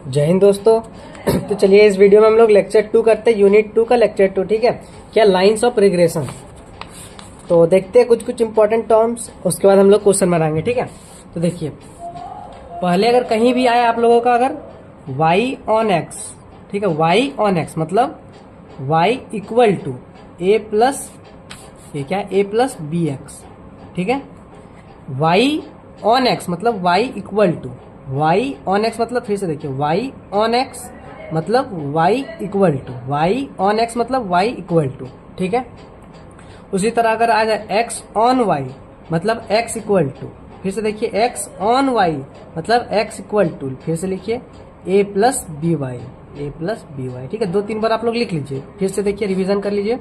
जय हिंद दोस्तों। तो चलिए इस वीडियो में हम लोग लेक्चर 2 करते हैं, यूनिट 2 का लेक्चर 2। ठीक है, क्या लाइंस ऑफ रिग्रेशन। तो देखते हैं कुछ इंपॉर्टेंट टर्म्स, उसके बाद हम लोग क्वेश्चन बनाएंगे। ठीक है, तो देखिए पहले अगर कहीं भी आया आप लोगों का अगर y ऑन x, ठीक है, y ऑन x मतलब y equal to a plus ये क्या है a प्लस बी एक्स। ठीक है, y ऑन x मतलब y equal to y on x मतलब फिर से देखिए y ऑन x मतलब y equal to y on x मतलब y इक्वल टू। ठीक है, उसी तरह अगर आ जाए x ऑन y मतलब x इक्वल टू, फिर से देखिए x ऑन y मतलब x इक्वल टू, फिर से लिखिए a plus B y, a plus B y. ठीक है, 2-3 बार आप लोग लिख लीजिए, फिर से देखिए रिवीजन कर लीजिए।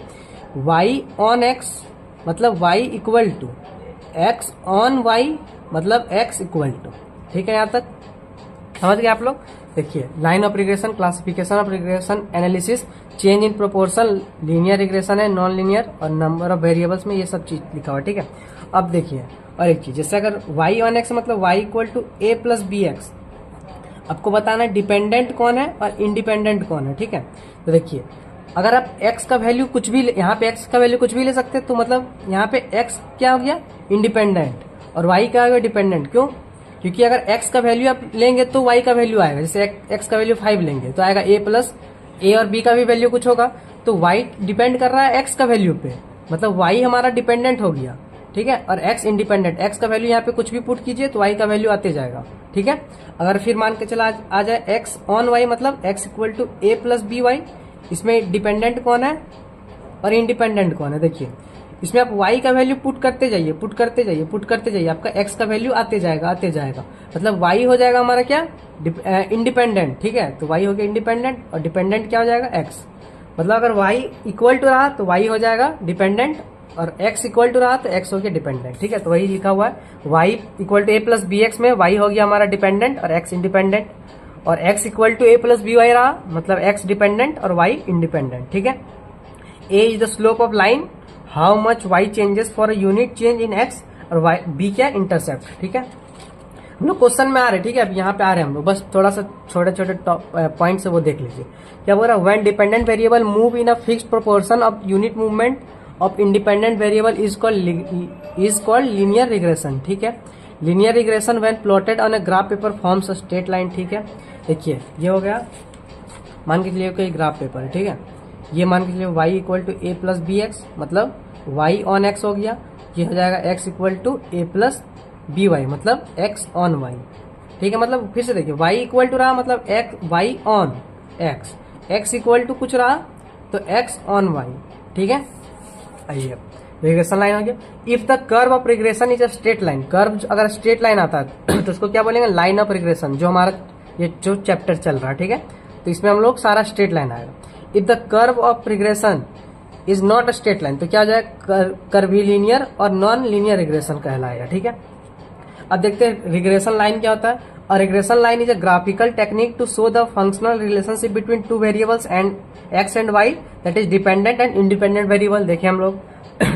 y ऑन x मतलब y equal to, x on y मतलब x इक्वल टू। ठीक है, यहाँ तक समझ गए आप लोग। देखिए line of regression, classification of regression, analysis, change in proportion, linear regression है, नॉन लीनियर, और नंबर ऑफ वेरिएबल्स में ये सब चीज लिखा हुआ है। ठीक है, अब देखिए और एक चीज, जैसे अगर y ऑन x मतलब y equal to a plus b x, आपको बताना है डिपेंडेंट कौन है और इंडिपेंडेंट कौन है। ठीक है, तो देखिए अगर आप x का वैल्यू कुछ भी, यहाँ पे x का वैल्यू कुछ भी ले सकते हैं, तो मतलब यहाँ पे x क्या हो गया इंडिपेंडेंट और y क्या हो गया डिपेंडेंट। क्यों? क्योंकि अगर x का वैल्यू आप लेंगे तो y का वैल्यू आएगा। जैसे x का वैल्यू 5 लेंगे तो आएगा a प्लस a, और b का भी वैल्यू कुछ होगा, तो y डिपेंड कर रहा है x का वैल्यू पे, मतलब y हमारा डिपेंडेंट हो गया। ठीक है, और x इंडिपेंडेंट, x का वैल्यू यहाँ पे कुछ भी पुट कीजिए तो y का वैल्यू आते जाएगा। ठीक है, अगर फिर मान के चला आ जाए x ऑन y मतलब x equal to a plus B y, इसमें डिपेंडेंट कौन है और इंडिपेंडेंट कौन है। देखिए इसमें आप y का वैल्यू पुट करते जाइए, पुट करते जाइए, पुट करते जाइए, आपका x का वैल्यू आते जाएगा, आते जाएगा, मतलब y हो जाएगा हमारा क्या इंडिपेंडेंट। ठीक है, तो y हो गया इंडिपेंडेंट और डिपेंडेंट क्या हो जाएगा x, मतलब अगर y इक्वल टू रहा तो y हो जाएगा डिपेंडेंट और x इक्वल टू रहा तो x हो गया डिपेंडेंट। ठीक है, तो वही लिखा हुआ है y equal to a plus b x में y हो गया हमारा डिपेंडेंट और x इंडिपेंडेंट, और x equal to a plus B y रहा मतलब x डिपेंडेंट और y इंडिपेंडेंट। ठीक है, a is the slope of line, how much y changes for a unit change in x, और y b क्या intercept. ठीक है, हम लोग क्वेश्चन में आ रहे हैं। ठीक है, अब यहाँ पे आ रहे हैं हम लोग, बस थोड़ा सा छोटे छोटे पॉइंट से वो देख लीजिए। क्या बोल रहा है, when dependent variable move in a fixed proportion of unit movement of independent variable is called linear regression. ठीक है, linear regression when plotted on a graph paper forms a straight line. ठीक है, देखिए ये हो गया, मान के चलिए कोई ग्राफ पेपर है। ठीक है, ये मान के चलिए y equal to a plus b x मतलब y ऑन x हो गया, ये हो जाएगा x equal to a plus B y मतलब x ऑन y। ठीक है, मतलब फिर से देखिए y इक्वल टू रहा मतलब y on x equal to कुछ रहा तो x ऑन y। ठीक है, आइए रिग्रेशन लाइन हो गया। If the curve of regression is a straight line, curve अगर स्ट्रेट लाइन आता है तो उसको क्या बोलेंगे, लाइन ऑफ रिग्रेशन, जो हमारा ये जो चैप्टर चल रहा है। ठीक है, तो इसमें हम लोग सारा स्ट्रेट लाइन आएगा। If the curve of regression is not a straight line तो क्या हो जाएगा, कर्वीलिनियर और नॉन लीनियर रिग्रेशन कहलाएगा। ठीक है, अब देखते हैं रिग्रेशन लाइन क्या होता है। और regression line is a graphical technique to show the functional relationship between two variables and X and Y, that is dependent and independent variable. देखिए हम लोग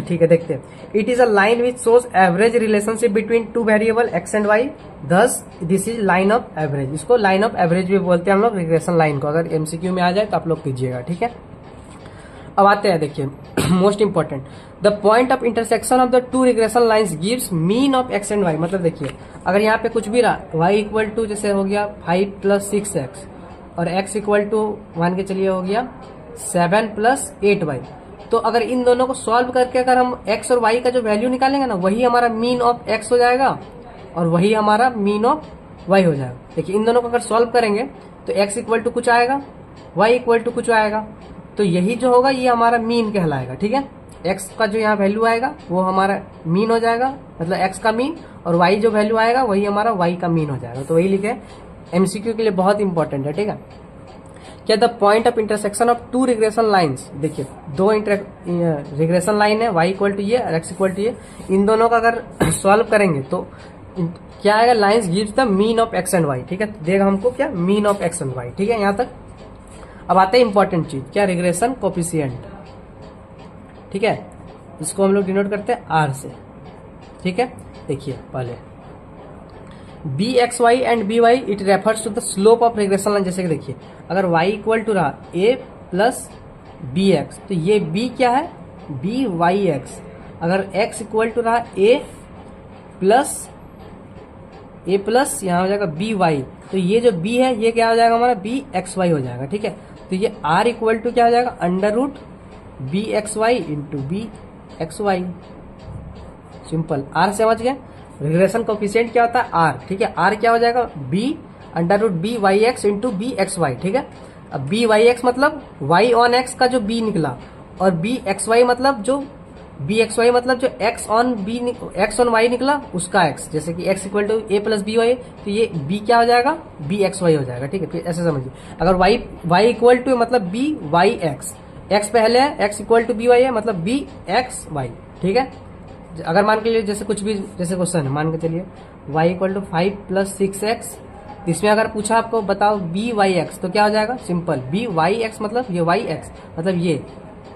ठीक है, देखते हैं। It is a line which shows average relationship between two variable X and Y, thus this is line of average. इसको line of average भी बोलते हैं हम लोग रिग्रेशन लाइन को, अगर एमसीक्यू में आ जाए तो आप लोग कीजिएगा। ठीक है, अब आते हैं, देखिए most important, the point of intersection of the two regression lines gives mean of x and y. मतलब देखिए अगर यहाँ पे कुछ भी रहा, y इक्वल टू जैसे हो गया 5 प्लस 6x और x इक्वल टू मान के चलिए हो गया 7 प्लस 8y, तो अगर इन दोनों को सॉल्व करके अगर हम x और y का जो वैल्यू निकालेंगे ना, वही हमारा मीन ऑफ x हो जाएगा और वही हमारा मीन ऑफ y हो जाएगा। देखिए इन दोनों को अगर सॉल्व करेंगे तो x इक्वल टू कुछ आएगा, y इक्वल टू कुछ आएगा, तो यही जो होगा ये हमारा मीन कहलाएगा। ठीक है, x का जो यहाँ वैल्यू आएगा वो हमारा मीन हो जाएगा, मतलब x का मीन, और y जो वैल्यू आएगा वही हमारा y का मीन हो जाएगा। तो वही लिखे, एमसीक्यू के लिए बहुत इंपॉर्टेंट है। ठीक है, क्या the point of intersection of two regression lines, देखिए दो रिग्रेशन लाइन है, y इक्वल टू ये और x इक्वल टू ये, इन दोनों का अगर सॉल्व करेंगे तो क्या आएगा, lines gives the mean of x and y। ठीक है, देगा हमको क्या, mean of x and y। ठीक है, यहाँ तक। अब आते हैं इंपॉर्टेंट चीज, क्या, रिग्रेशन कोफिशिएंट। ठीक है, इसको हम लोग डिनोट करते हैं r से। ठीक है, देखिए पहले b x y and b y it refers to the slope of regression line. जैसे कि देखिए अगर वाई इक्वल टू रहा ए प्लस बी एक्स तो ये बी क्या है, बी वाई एक्स। अगर एक्स इक्वल टू रहा ए प्लस यहाँ हो जाएगा बी वाई, तो ये जो बी है ये क्या हो जाएगा हमारा बी एक्स वाई हो जाएगा। ठीक है, तो ये आर इक्वल टू क्या हो जाएगा, under root b x y into b x y. Simple, r समझ गए। रिग्रेशन कोफिशिएंट क्या होता है आर। ठीक है, आर क्या हो जाएगा b under root b Y x into b x y. ठीक है, अब बी वाई एक्स मतलब वाई ऑन एक्स का जो बी निकला, और बी एक्स वाई मतलब जो एक्स ऑन वाई निकला उसका एक्स। जैसे कि x equal to a plus B Y, तो ये बी क्या हो जाएगा, बी एक्स वाई हो जाएगा। ठीक है, तो ऐसे समझिए। अगर वाई इक्वल टू मतलब बी वाई एक्स, एक्स पहले है, x equal to B y है मतलब बी एक्स वाई। ठीक है, अगर मान के लिए जैसे कुछ भी जैसे क्वेश्चन है, मान के चलिए वाई इक्वल टू 5 + 6x, इसमें अगर पूछा आपको बताओ बी वाई एक्स तो क्या हो जाएगा, सिंपल बी वाई एक्स मतलब ये वाई एक्स मतलब ये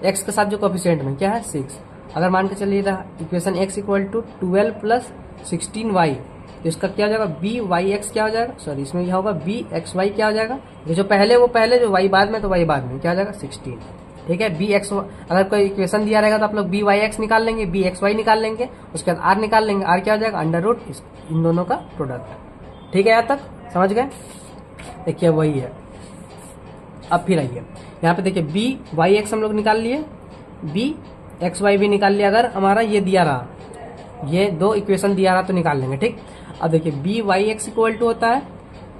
एक्स के साथ जो कोफिशिएंट में क्या है 6। अगर मान के चलिए equation x equal to 12 + 16y, तो इसका क्या हो जाएगा बी वाई एक्स क्या हो जाएगा, सॉरी इसमें क्या होगा बी एक्स वाई क्या हो जाएगा, ये जो पहले वो पहले, जो वाई बाद में तो वाई बाद में क्या हो जाएगा 16। ठीक है, बी एक्स, अगर कोई इक्वेशन दिया रहेगा तो आप लोग बी वाई एक्स निकाल लेंगे, बी एक्स वाई निकाल लेंगे, उसके बाद आर निकाल लेंगे। आर क्या हो जाएगा अंडर रूट इन दोनों का प्रोडक्ट। ठीक है, यहाँ तक समझ गए। देखिए वही है। अब फिर आइए यहाँ पे देखिए बी वाई एक्स हम लोग निकाल लिए, बी एक्स वाई भी निकाल लिया। अगर हमारा ये दिया रहा, ये दो इक्वेशन दिया रहा तो निकाल लेंगे। ठीक, अब देखिए b Y x equal to होता है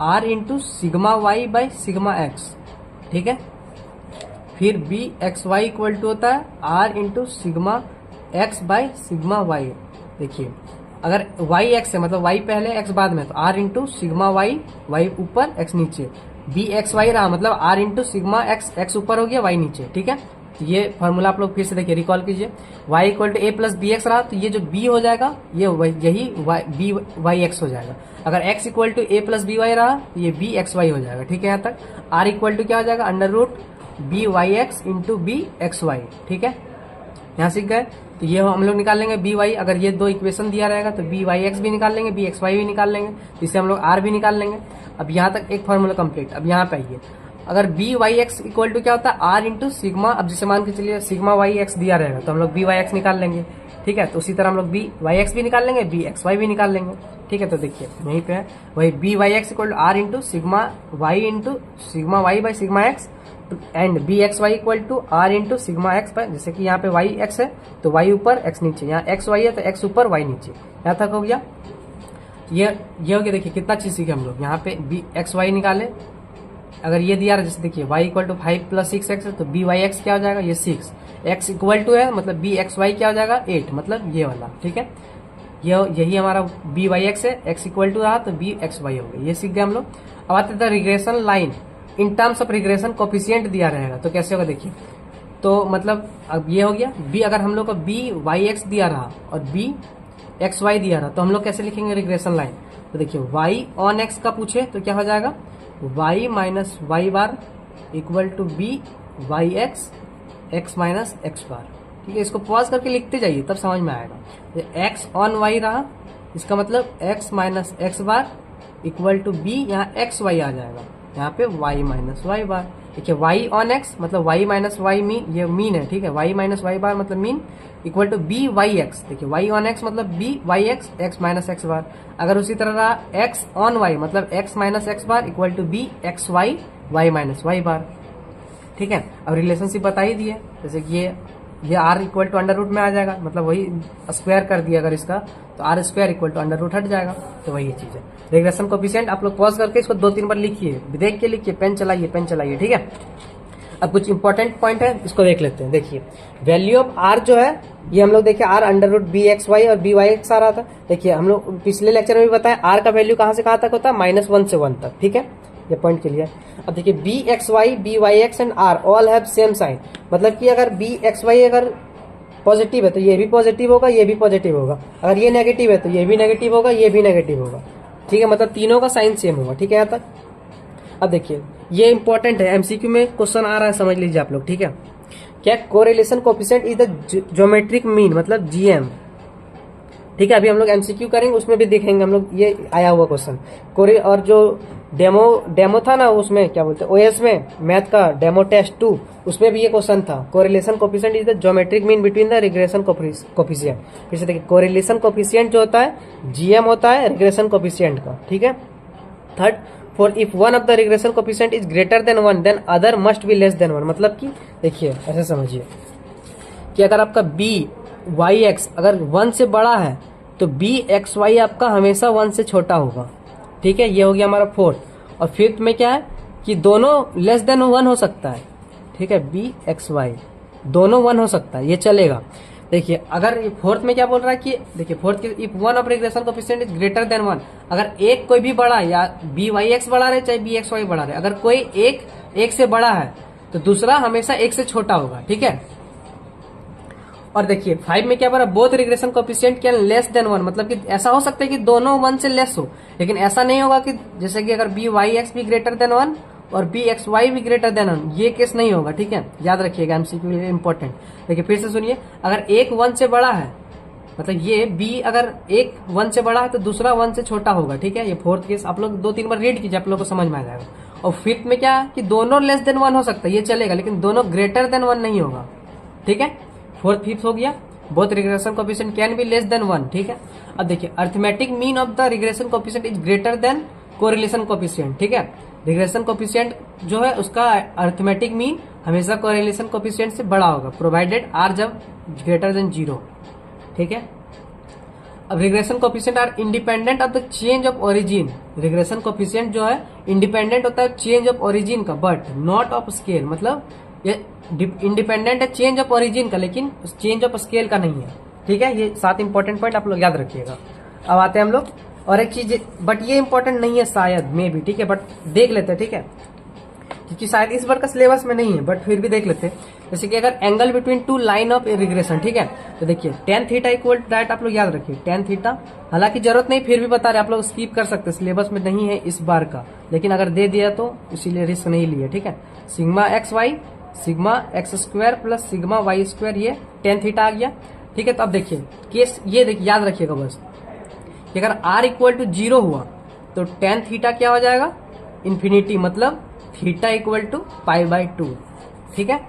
r into sigma Y by sigma x. ठीक है, फिर b x Y equal to होता है r into sigma x by sigma y. देखिए अगर वाई एक्स है मतलब वाई पहले एक्स बाद में, तो r into sigma y, y ऊपर एक्स नीचे। बी एक्स वाई रहा मतलब r into sigma x, x ऊपर हो गया वाई नीचे। ठीक है, तो ये फॉर्मूला आप लोग फिर से देखिए रिकॉल कीजिए। y equal to a plus b x रहा तो ये जो b हो जाएगा ये यही बी वाई एक्स हो जाएगा। अगर x equal to a plus B y रहा तो ये बी एक्स वाई हो जाएगा। ठीक है, यहाँ तक r इक्वल टू क्या हो जाएगा under root b Y x into b x y. ठीक है, यहाँ सीख गए। तो ये हम लोग निकाल लेंगे बी वाई। अगर ये दो इक्वेशन दिया रहेगा तो बी वाई एक्स भी निकाल लेंगे, बी एक्स वाई भी निकाल लेंगे, तो इससे हम लोग आर भी निकाल लेंगे। अब यहाँ तक एक फॉर्मूला कंप्लीट। अब यहाँ पे आइए, अगर b Y x equal to क्या होता है आर इंटू सिग्मा, अब जैसे मान के चलिए सिग्मा वाई एक्स दिया रहेगा तो हम लोग बी वाई एक्स निकाल लेंगे। ठीक है, तो उसी तरह हम लोग बी वाई एक्स भी निकाल लेंगे, बी एक्स वाई भी निकाल लेंगे। ठीक है, तो देखिए यहीं पे है वही b Y x equal to r into sigma Y by sigma x and b x Y equal to r into sigma x by, जैसे कि यहाँ पे वाई एक्स है तो वाई ऊपर एक्स नीचे, यहाँ एक्स वाई है तो एक्स ऊपर वाई नीचे। यहाँ तक हो गया। ये हो गया। देखिए कितना चीज सीखे हम लोग। यहाँ पे बी एक्स वाई निकाले, अगर ये दिया रहा जैसे देखिए y इक्वल टू 5 + 6x है तो बी वाई एक्स क्या हो जाएगा ये 6, x इक्वल टू है मतलब बी एक्स वाई क्या हो जाएगा 8, मतलब ये वाला। ठीक है, यही हमारा बी वाई एक्स है, x इक्वल टू रहा तो बी एक्स वाई हो गया। ये सीख गए हम लोग। अब आते थे regression line. In terms of regression coefficient दिया रहेगा तो कैसे होगा देखिए, तो मतलब अब ये हो गया बी, अगर हम लोग को बी वाई एक्स दिया रहा और बी एक्स वाई दिया रहा तो हम लोग कैसे लिखेंगे रिग्रेशन लाइन। तो देखिए वाई ऑन एक्स का पूछे तो क्या हो जाएगा y minus Y bar equal to B Y x X minus x bar. ठीक है, इसको पॉज करके लिखते जाइए तब समझ में आएगा। x ऑन y रहा, इसका मतलब x minus x bar equal to B, यहाँ एक्स वाई आ जाएगा, यहाँ पे y माइनस वाई बार। देखिए y ऑन x मतलब y माइनस वाई मीन, ये मीन है। ठीक है, y माइनस वाई बार मतलब mean equal to B Y X. देखिए y ऑन x मतलब B Y x X minus x bar. अगर उसी तरह रहा x ऑन y मतलब x minus x bar equal to B x Y Y minus Y bar. ठीक है, अब रिलेशनशिप बता ही दिए, जैसे कि ये r equal to under root में आ जाएगा, मतलब वही स्क्वायर कर दिया अगर इसका तो r square equal to under root हट जाएगा। तो वही चीज है रिग्रेशन कोफिशिएंट। आप लोग पॉज करके इसको 2-3 बार लिखिए, देख के लिखिए, पेन चलाइए। ठीक है, अब कुछ इंपॉर्टेंट पॉइंट है इसको देख लेते हैं। देखिए वैल्यू ऑफ r जो है ये हम लोग देखिए r under root b x y और बी वाई एक्स आ रहा था। देखिए हम लोग पिछले लेक्चर में भी बताया r का वैल्यू कहां से कहां तक होता है -1 से 1 तक। ठीक है, ये पॉइंट क्लियर। अब देखिए b x y, b Y x and r all have same sign, मतलब कि अगर बी एक्स वाई अगर पॉजिटिव है तो ये भी पॉजिटिव होगा, ये भी पॉजिटिव होगा। अगर ये नेगेटिव है तो ये भी नेगेटिव होगा, ये भी नेगेटिव होगा। ठीक है, मतलब तीनों का साइन सेम होगा। ठीक है, यहाँ तक। अब देखिए ये इंपॉर्टेंट है, एमसीक्यू में क्वेश्चन आ रहा है, समझ लीजिए आप लोग। ठीक है, क्या correlation coefficient is the geometric mean, मतलब जीएम ठीक है। अभी हम लोग एमसीक्यू करेंगे, उसमें भी देखेंगे हम लोग ये आया हुआ क्वेश्चन कोरी। और जो डेमो था ना, उसमें क्या बोलते हैं ओएस में मैथ का डेमो टेस्ट 2, उसमें भी ये क्वेश्चन था। Correlation coefficient is the geometric mean between the regression coefficient. फिर से देखिए, कोरिलेशन कोफिशिएंट जो होता है जीएम होता है रिग्रेशन कोफिशिएंट का, ठीक है। Third, four if one of the regression coefficient is greater than 1 then other must be less than 1। मतलब कि देखिए ऐसे समझिए कि अगर आपका बी वाई एक्स अगर 1 से बड़ा है तो बी एक्स वाई आपका हमेशा 1 से छोटा होगा, ठीक है। ये हो गया हमारा फोर्थ। और फिफ्थ में क्या है कि दोनों लेस देन 1 हो सकता है, ठीक है। बी एक्स वाई दोनों 1 हो सकता है, ये चलेगा। देखिए अगर फोर्थ में क्या बोल रहा है कि देखिए फोर्थ की if one of regression coefficient is greater than 1, अगर एक कोई भी बड़ा या बी वाई एक्स बड़ा रहे चाहे बी एक्स वाई बड़ा रहे, अगर कोई एक से बड़ा है तो दूसरा हमेशा एक से छोटा होगा, ठीक है। और देखिए 5 में क्या बोला, both regression coefficient can less than 1। मतलब कि ऐसा हो सकता है कि दोनों 1 से लेस हो, लेकिन ऐसा नहीं होगा कि जैसे कि अगर बी वाई एक्स भी ग्रेटर देन 1 और बी एक्स वाई भी ग्रेटर देन 1, ये केस नहीं होगा, ठीक है। याद रखिएगा, एमसीक्यू इंपॉर्टेंट। देखिए फिर से सुनिए, अगर एक 1 से बड़ा है मतलब ये बी अगर एक 1 से बड़ा है तो दूसरा 1 से छोटा होगा, ठीक है। ये फोर्थ केस आप लोग 2-3 बार रीड कीजिए, आप लोग को समझ में आ जाएगा। और फिफ्थ में क्या है कि दोनों लेस देन 1 हो सकता है, ये चलेगा, लेकिन दोनों ग्रेटर देन 1 नहीं होगा, ठीक है। फोर्थ फिफ्थ हो गया। Both regression coefficient can be less than 1, ठीक है। अब देखिए arithmetic mean of the regression coefficient is greater than correlation coefficient, ठीक है। रिग्रेशन कोफिशिएंट जो है उसका अर्थमेटिक मीन हमेशा कोरिलेशन कोफिशिएंट से बड़ा होगा, प्रोवाइडेड आर जब ग्रेटर देन 0, ठीक है। अब regression coefficient are independent of the change of origin. Regression coefficient जो है इंडिपेंडेंट होता है चेंज ऑफ ओरिजिन का, बट नॉट ऑफ स्केल। मतलब ये इंडिपेंडेंट है चेंज ऑफ ओरिजिन का, लेकिन चेंज ऑफ स्केल का नहीं है, ठीक है। ये 7 इंपॉर्टेंट पॉइंट आप लोग याद रखिएगा। अब आते हैं हम लोग और एक चीज, बट ये इंपॉर्टेंट नहीं है शायद में भी, ठीक है, बट देख लेते हैं, ठीक है, क्योंकि शायद इस बार का सिलेबस में नहीं है, बट फिर भी देख लेते हैं। जैसे कि अगर angle between 2 line of regression, ठीक है, तो देखिए tan theta equal to that, आप लोग याद रखिए tan थीटा। हालांकि जरूरत नहीं, फिर भी बता रहे, आप लोग स्किप कर सकते हैं, सिलेबस में नहीं है इस बार का, लेकिन अगर दे दिया तो इसीलिए रिस्क नहीं लिया, ठीक है। Sigma x y sigma x square plus sigma y square, ये tan थीटा आ गया, ठीक है। तो अब देखिए केस ये देखिए याद रखिएगा बस कि अगर r इक्वल टू 0 हुआ तो tan थीटा क्या हो जाएगा, इन्फिनिटी, मतलब थीटा इक्वल टू π/2, ठीक है।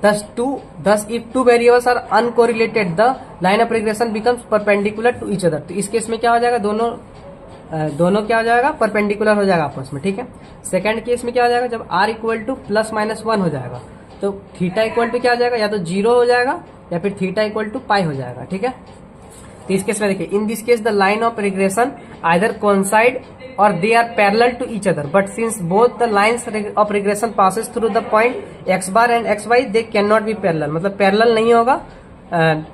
thus if two variables are uncorrelated the line of regression becomes perpendicular to each other। तो इस केस में क्या हो जाएगा, दोनों क्या हो जाएगा, परपेंडिकुलर हो जाएगा आपस में, ठीक है। सेकंड केस में क्या हो जाएगा, जब r इक्वल टू +-1 हो जाएगा तो थीटा इक्वल टू क्या हो जाएगा, या तो 0 हो जाएगा या फिर थीटा इक्वल टू π हो जाएगा, ठीक है। तो इस केस में देखिए, in this case the line of regression either coincide और they are parallel to each other, but since both the lines of regression passes through the point x bar and xy they cannot be parallel। मतलब parallel नहीं होगा,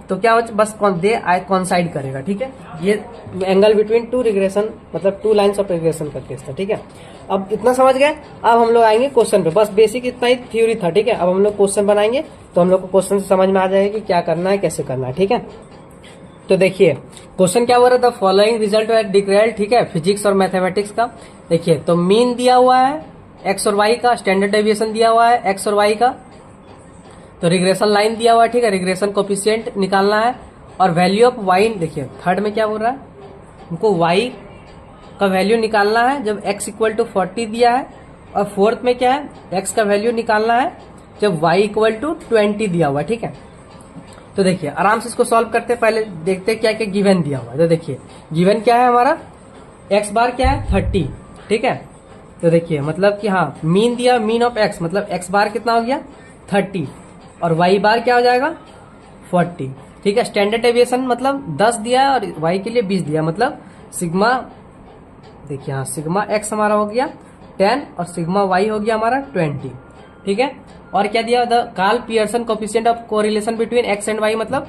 तो क्या हो, बस दे coincide करेगा, ठीक है। ये एंगल बिटवीन 2 रिग्रेशन मतलब 2 लाइंस ऑफ रिग्रेशन का केस था, ठीक है। अब इतना समझ गए, अब हम लोग आएंगे क्वेश्चन पे। बस बेसिक इतना ही थ्योरी था, ठीक है। अब हम लोग क्वेश्चन बनाएंगे तो हम लोग को क्वेश्चन से समझ में आ जाएगा कि क्या करना है, कैसे करना है, ठीक है। तो देखिए क्वेश्चन क्या हो रहा था, फॉलोइंग रिजल्ट है डिक्लेयर्ड, ठीक है, फिजिक्स और मैथमेटिक्स का। देखिए तो मीन दिया हुआ है एक्स और वाई का, स्टैंडर्ड डेविएशन दिया हुआ है एक्स और वाई का, तो रिग्रेशन लाइन दिया हुआ है, ठीक है, रिग्रेशन कोफिशिएंट निकालना है और वैल्यू ऑफ वाई। देखिए थर्ड में क्या बोल रहा है, हमको वाई का वैल्यू निकालना है जब x इक्वल टू 40 दिया है, और फोर्थ में क्या है, x का वैल्यू निकालना है जब y इक्वल टू 20 दिया हुआ है, ठीक है। तो देखिए आराम से इसको सॉल्व करते हैं, पहले देखते हैं क्या क्या गिवन दिया हुआ है। तो देखिए गिवन क्या है हमारा, x बार क्या है 30, ठीक है। तो देखिए मतलब कि हाँ मीन दिया, मीन ऑफ x मतलब x बार कितना हो गया 30 और y बार क्या हो जाएगा 40, ठीक है। स्टैंडर्ड डेविएशन मतलब 10 दिया है और y के लिए 20 दिया, मतलब सिग्मा, देखिए हाँ सिग्मा x हमारा हो गया 10 और सिग्मा y हो गया हमारा 20, ठीक है। और क्या दिया, the Karl Pearson coefficient of correlation between x and y, मतलब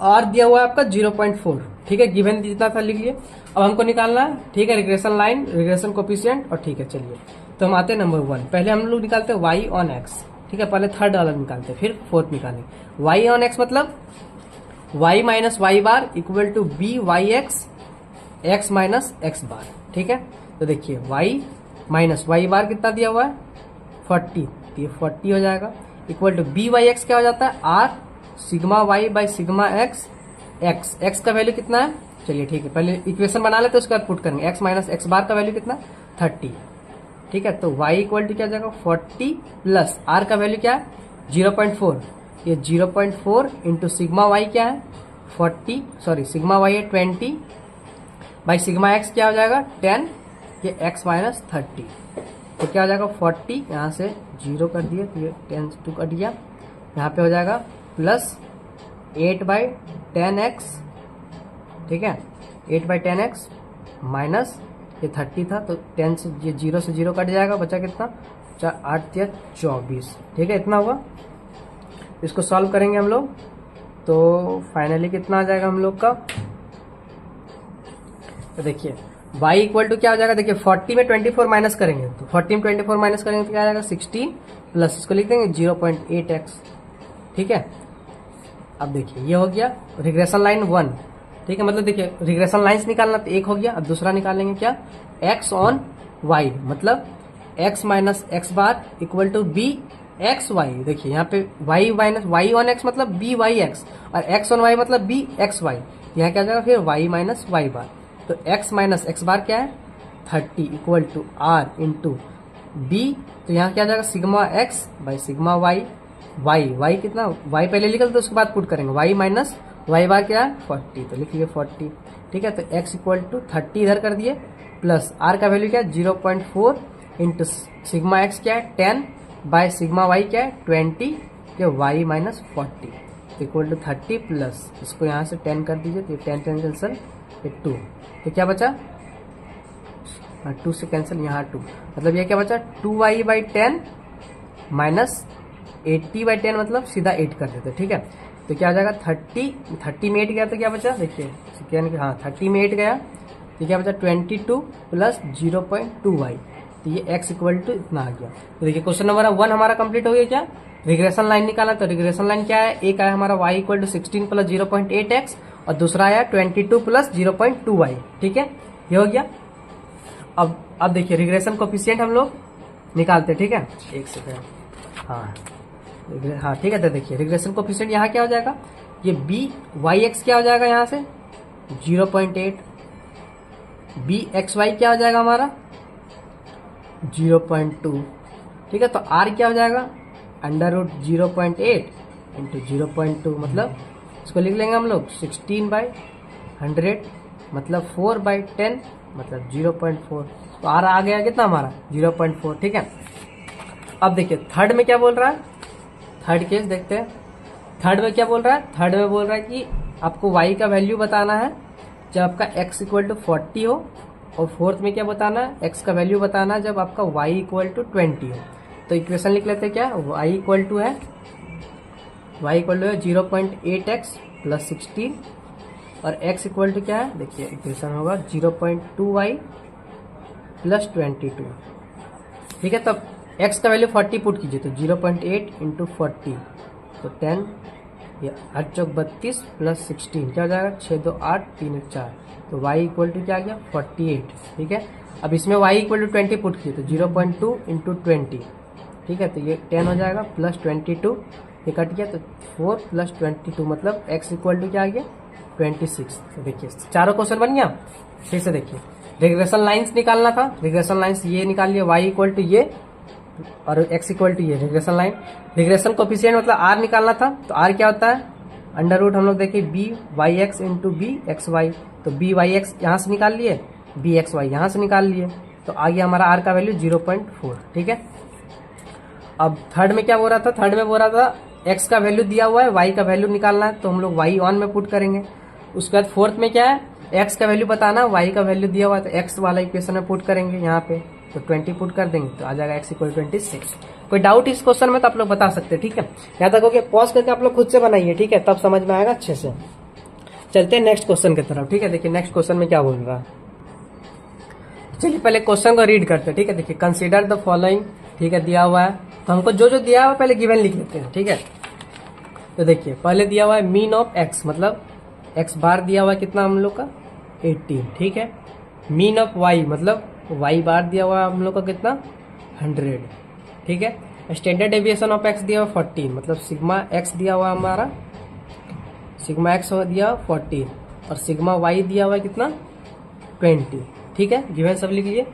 और दिया हुआ है आपका 0.4, ठीक है। गिवन जितना था लिख लिए, अब हमको निकालना है, ठीक है, रिग्रेशन लाइन, रिग्रेशन कोफिशिएंट, और ठीक है चलिए तो हम आते हैं नंबर 1। पहले हम लोग निकालते हैं y ऑन x, ठीक है, पहले थर्ड वाला निकालते हैं फिर फोर्थ निकालेंगे। y ऑन x मतलब y minus Y bar equal to B Y X x minus x bar, ठीक है। तो देखिए y माइनस वाई बार कितना दिया हुआ है 40, तो ये 40 हो जाएगा, equal to B Y x क्या हो जाता है r sigma y by sigma x x का वैल्यू कितना है, चलिए ठीक है, पहले इक्वेशन बना लेते उसके बाद पुट करेंगे। एक्स माइनस एक्स बार का वैल्यू कितना, 30, ठीक है। तो y इक्वल टू क्या जाएगा, 40 प्लस r का वैल्यू क्या है, 0.4, ये 0.4 इंटू सिग्मा y क्या है 40, सॉरी सिग्मा y है 20 बाई सिग्मा x क्या हो जाएगा 10, ये x माइनस 30, तो क्या हो जाएगा 40, यहाँ से 0 कर दिए तो ये 10 से 2 कट गया, यहाँ पे हो जाएगा प्लस 8/10x, ठीक है, 8/10x माइनस ये 30 था तो 10 से ये 0 से 0 कट जाएगा, बचा कितना 8 या 24, ठीक है, इतना हुआ। इसको सॉल्व करेंगे हम लोग तो फाइनली कितना आ जाएगा हम लोग का, तो देखिए y इक्वल टू क्या हो जाएगा, देखिए 40 में 24 माइनस करेंगे तो 40 में 24 माइनस करेंगे तो क्या आ जाएगा 16 प्लस इसको लिख देंगे 0.8x, ठीक है। अब देखिए ये हो गया रिग्रेशन लाइन 1, ठीक है, मतलब देखिए रिग्रेशन लाइंस निकालना तो एक हो गया, अब दूसरा निकालेंगे क्या, x ऑन y, मतलब x minus x bar equal to B x y, देखिए यहाँ पे y minus y on x मतलब बी वाई एक्स, और x ऑन y मतलब बी एक्स वाई, यहाँ क्या जाएगा फिर y माइनस वाई बार, तो x माइनस एक्स बार क्या है 30 equal to r into b, तो यहाँ क्या जाएगा sigma x by sigma y, y कितना y पहले लिखल तो उसके बाद पुट करेंगे, y माइनस वाई बार क्या है 40, तो लिख लीजिए 40, ठीक है। तो x इक्वल टू 30 इधर कर दिए प्लस r का वैल्यू क्या है 0.4 इंटू सिग्मा x क्या है 10 बाय सिग्मा y क्या है 20, ये y minus 40 equal to 30 plus इसको यहाँ से 10 कर दीजिए तो 10 कैंसिल, ये 2, तो क्या बचा 2 से कैंसिल, यहाँ 2, मतलब ये क्या बचा 2y/10 माइनस 80/10, मतलब सीधा 8 कर देते, ठीक है। तो क्या आ जाएगा 30 में 8 गया तो क्या बचा, देखिए हाँ 30 में 8 गया तो क्या बचा 22 प्लस 0.2y, तो ये x इक्वल टू इतना आ गया। तो देखिए क्वेश्चन नंबर 1 हमारा कंप्लीट हो गया। क्या रिग्रेशन लाइन निकाला, तो रिग्रेशन लाइन क्या है, एक आया हमारा y equal to 16 plus 0.8x और दूसरा आया 22 प्लस 0.2y, ठीक है, ये हो गया। अब देखिए रिग्रेशन कोफिशिएंट हम लोग निकालते, ठीक है, एक सेकेंड, हाँ ठीक है। तो देखिए रिग्रेशन कोफिशिएंट यहाँ क्या हो जाएगा, ये बी वाई एक्स क्या हो जाएगा यहाँ से 0.8, बी एक्स वाई क्या हो जाएगा हमारा 0.2, ठीक है। तो आर क्या हो जाएगा अंडर रूट 0.8 इंटू 0.2, मतलब इसको लिख लेंगे हम लोग 16/100 मतलब 4/10 मतलब 0.4, तो आर आ गया कितना हमारा 0.4, ठीक है। अब देखिए थर्ड में क्या बोल रहा है, थर्ड केस देखते हैं। थर्ड में क्या बोल रहा है, थर्ड में बोल रहा है कि आपको y का वैल्यू बताना है जब आपका x इक्वल टू 40 हो, और फोर्थ में क्या बताना है x का वैल्यू बताना है जब आपका y इक्वल टू 20 हो। तो इक्वेशन लिख लेते हैं, क्या y इक्वल टू है 0.8x प्लस 16 और x इक्वल टू क्या है, देखिए इक्वेशन होगा 0.2y प्लस 22, ठीक है। तब x का वैल्यू 40 पुट कीजिए तो 0.8 इंटू 40 तो 10, ये 8 चौक 32 प्लस 16 क्या हो जाएगा 6 2 8 3 1 4, तो y इक्वल टू क्या आ गया 48, ठीक है। अब इसमें y इक्वल टू 20 पुट कीजिए तो 0.2 इंटू 20, ठीक है, तो ये 10 हो जाएगा प्लस 22, ये कट गया तो 4 प्लस 22 मतलब x इक्वल टू क्या आ गया 26। तो देखिए चारों क्वेश्चन बन गया। फिर से देखिए रिग्रेशन लाइंस निकालना था, रिग्रेशन लाइंस ये निकाल लिया y इक्वल टू ये और x इक्वल टू ये रिग्रेशन लाइन। रिग्रेशन कोफिशिएंट मतलब r निकालना था, तो r क्या होता है अंडर रूट हम लोग देखिए b Y x into b x y, तो बी वाई एक्स यहाँ से निकाल लिए, बी एक्स वाई यहाँ से निकाल लिए, तो आ गया हमारा r का वैल्यू 0.4, ठीक है। अब थर्ड में क्या बोल रहा था, थर्ड में बोल रहा था x का वैल्यू दिया हुआ है, y का वैल्यू निकालना है, तो हम लोग y ऑन में पुट करेंगे। उसके बाद फोर्थ में क्या है x का वैल्यू बताना, y का वैल्यू दिया हुआ है तो x वाला इक्वेशन में पुट करेंगे, यहाँ पे तो 20 पुट कर देंगे तो आ जाएगा x इक्वल 26। कोई डाउट इस क्वेश्चन में तो आप लोग बता सकते हैं, ठीक है। यहाँ तक हो गया, पॉज करके आप लोग खुद से बनाइए, ठीक है, तब समझ में आएगा अच्छे से। चलते हैं नेक्स्ट क्वेश्चन की तरफ, ठीक है। देखिए नेक्स्ट क्वेश्चन में क्या बोल रहा है, चलिए पहले क्वेश्चन को रीड करते हैं, ठीक है। देखिए कंसीडर द फॉलोइंग, ठीक है, दिया हुआ है, तो हमको जो जो दिया हुआ है पहले गिवन लिख लेते हैं, ठीक है। तो देखिए पहले दिया हुआ है मीन ऑफ x, मतलब x बार दिया हुआ है कितना हम लोग का 18, ठीक है। मीन ऑफ y मतलब y बार दिया हुआ है हम लोग का कितना 100, ठीक है। स्टैंडर्ड डेविएशन ऑफ x दिया हुआ 14, मतलब सिग्मा x दिया हुआ हमारा सिग्मा एक्स दिया 14 और सिग्मा वाई दिया हुआ है कितना 20, ठीक है, गिवन सब लिख लिए।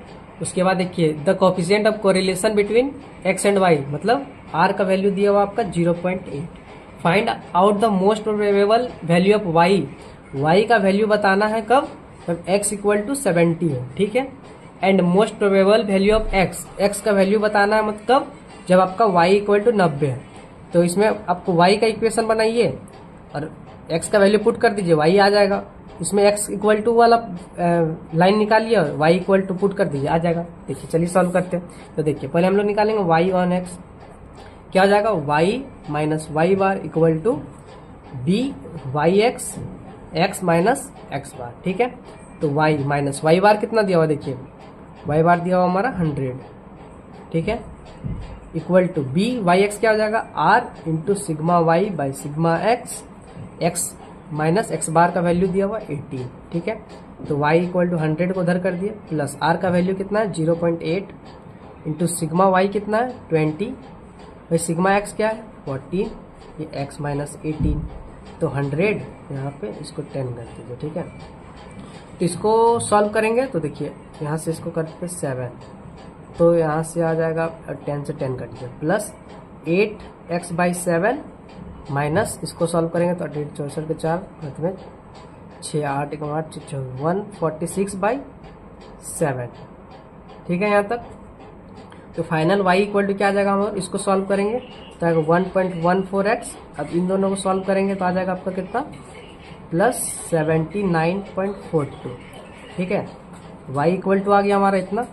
उसके बाद देखिए the coefficient of correlation between x and y, मतलब आर का वैल्यू दिया हुआ आपका 0.8। Find out the most probable value of y, y का वैल्यू बताना है कब, जब एक्स इक्वल टू 70 हो, ठीक है। And most probable value of x, x का वैल्यू बताना है मतलब कब, जब आपका वाई इक्वल टू 90 है। तो इसमें आपको वाई का इक्वेशन बनाइए और एक्स का वैल्यू पुट कर दीजिए, वाई आ जाएगा। इसमें एक्स इक्वल टू वाला लाइन निकालिए और वाई इक्वल टू पुट कर दीजिए, आ जाएगा। देखिए चलिए सॉल्व करते हैं। तो देखिए पहले हम लोग निकालेंगे वाई ऑन एक्स, क्या हो जाएगा, Y minus Y bar equal to B Y x X minus x bar, ठीक है। तो वाई माइनस वाई बार कितना दिया हुआ, देखिए वाई बार दिया हुआ हमारा 100, ठीक है, equal to B Y x क्या हो जाएगा, R into sigma Y by sigma x, X minus x bar का वैल्यू दिया हुआ 18, ठीक है। तो y इक्वल टू 100 को उधर कर दिए, प्लस r का वैल्यू कितना है 0.8 इंटू सिग्मा y कितना है 20, भाई सिग्मा x क्या है 14, ये x माइनस 18, तो 100 यहाँ पे इसको 10 कर दीजिए, ठीक है। तो इसको सॉल्व करेंगे तो देखिए यहाँ से इसको करते 7, तो यहाँ से आ जाएगा 10 से 10 कट दिया, प्लस 8x बाई 7 माइनस इसको सॉल्व करेंगे तो 8 64 के 4 में 6 8 8 146 बाई 7, ठीक है यहाँ तक। तो फाइनल y इक्वल टू क्या आ जाएगा, हम इसको सॉल्व करेंगे तो आएगा 1.14x। अब इन दोनों को सॉल्व करेंगे तो आ जाएगा आपका कितना, प्लस 79.42, ठीक है। y इक्वल टू आ गया हमारा इतना।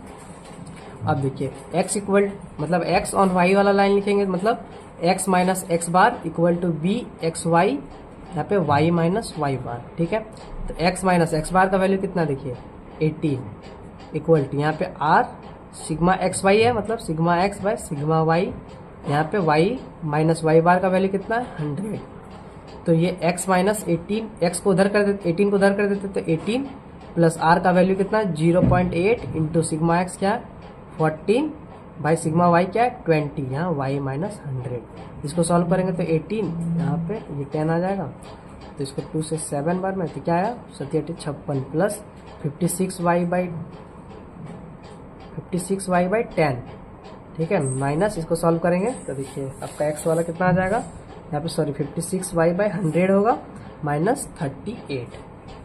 अब देखिए x इक्वल मतलब x ऑन y वाला लाइन लिखेंगे, मतलब x minus x bar equal to B x y, यहाँ पे y माइनस वाई बार, ठीक है। तो x माइनस एक्स बार का वैल्यू कितना देखिए 18 इक्वल टू यहाँ पे r सिग्मा एक्स वाई है, मतलब sigma x by sigma y, यहाँ पे y माइनस वाई बार का वैल्यू कितना है 100। तो ये x माइनस 18, x को उधर कर देते 18 को उधर कर देते तो 18 प्लस r का वैल्यू कितना है 0.8 इंटू सिग्मा एक्स क्या है 14 बाई सिग्मा वाई क्या है 20, यहाँ y माइनस 100। इसको सॉल्व करेंगे तो 18 यहाँ पे ये 10 आ जाएगा, तो इसको 2 से 7 बार में तो क्या आया 7 56 प्लस 56y बाई 10, ठीक है, माइनस इसको सॉल्व करेंगे तो देखिए आपका x वाला कितना आ जाएगा, यहाँ पे सॉरी 56y बाई 100 होगा माइनस 38,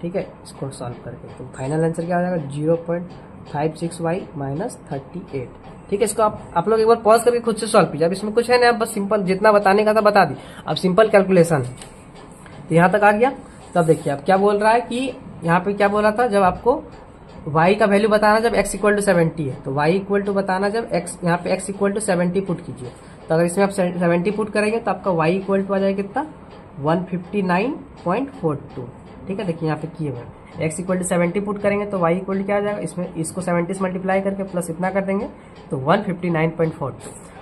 ठीक है। इसको सॉल्व करके तो फाइनल आंसर क्या हो जाएगा 0.56y माइनस 38, ठीक है। इसको आप लोग एक बार पॉज करके खुद से सॉल्व कीजिए। अब इसमें कुछ है ना, बस सिंपल जितना बताने का था बता दी, अब सिंपल कैलकुलेशन है। तो यहाँ तक आ गया। तब देखिए अब क्या बोल रहा है कि यहाँ पे क्या बोला था, जब आपको y का वैल्यू बताना जब x इक्वल टू 70 है, तो y इक्वल टू बताना जब x यहाँ पे x इक्वल टू 70 पुट कीजिए। तो अगर इसमें आप 70 पुट करेंगे तो आपका y इक्वल टू आ जाएगा कितना 159.42, ठीक है। देखिए यहाँ पे किए हुए x इक्वल टू 70 पुट करेंगे तो y इक्वल टू क्या आ जाएगा, इसमें इसको 70 से मल्टीप्लाई करके प्लस इतना कर देंगे तो 159.42।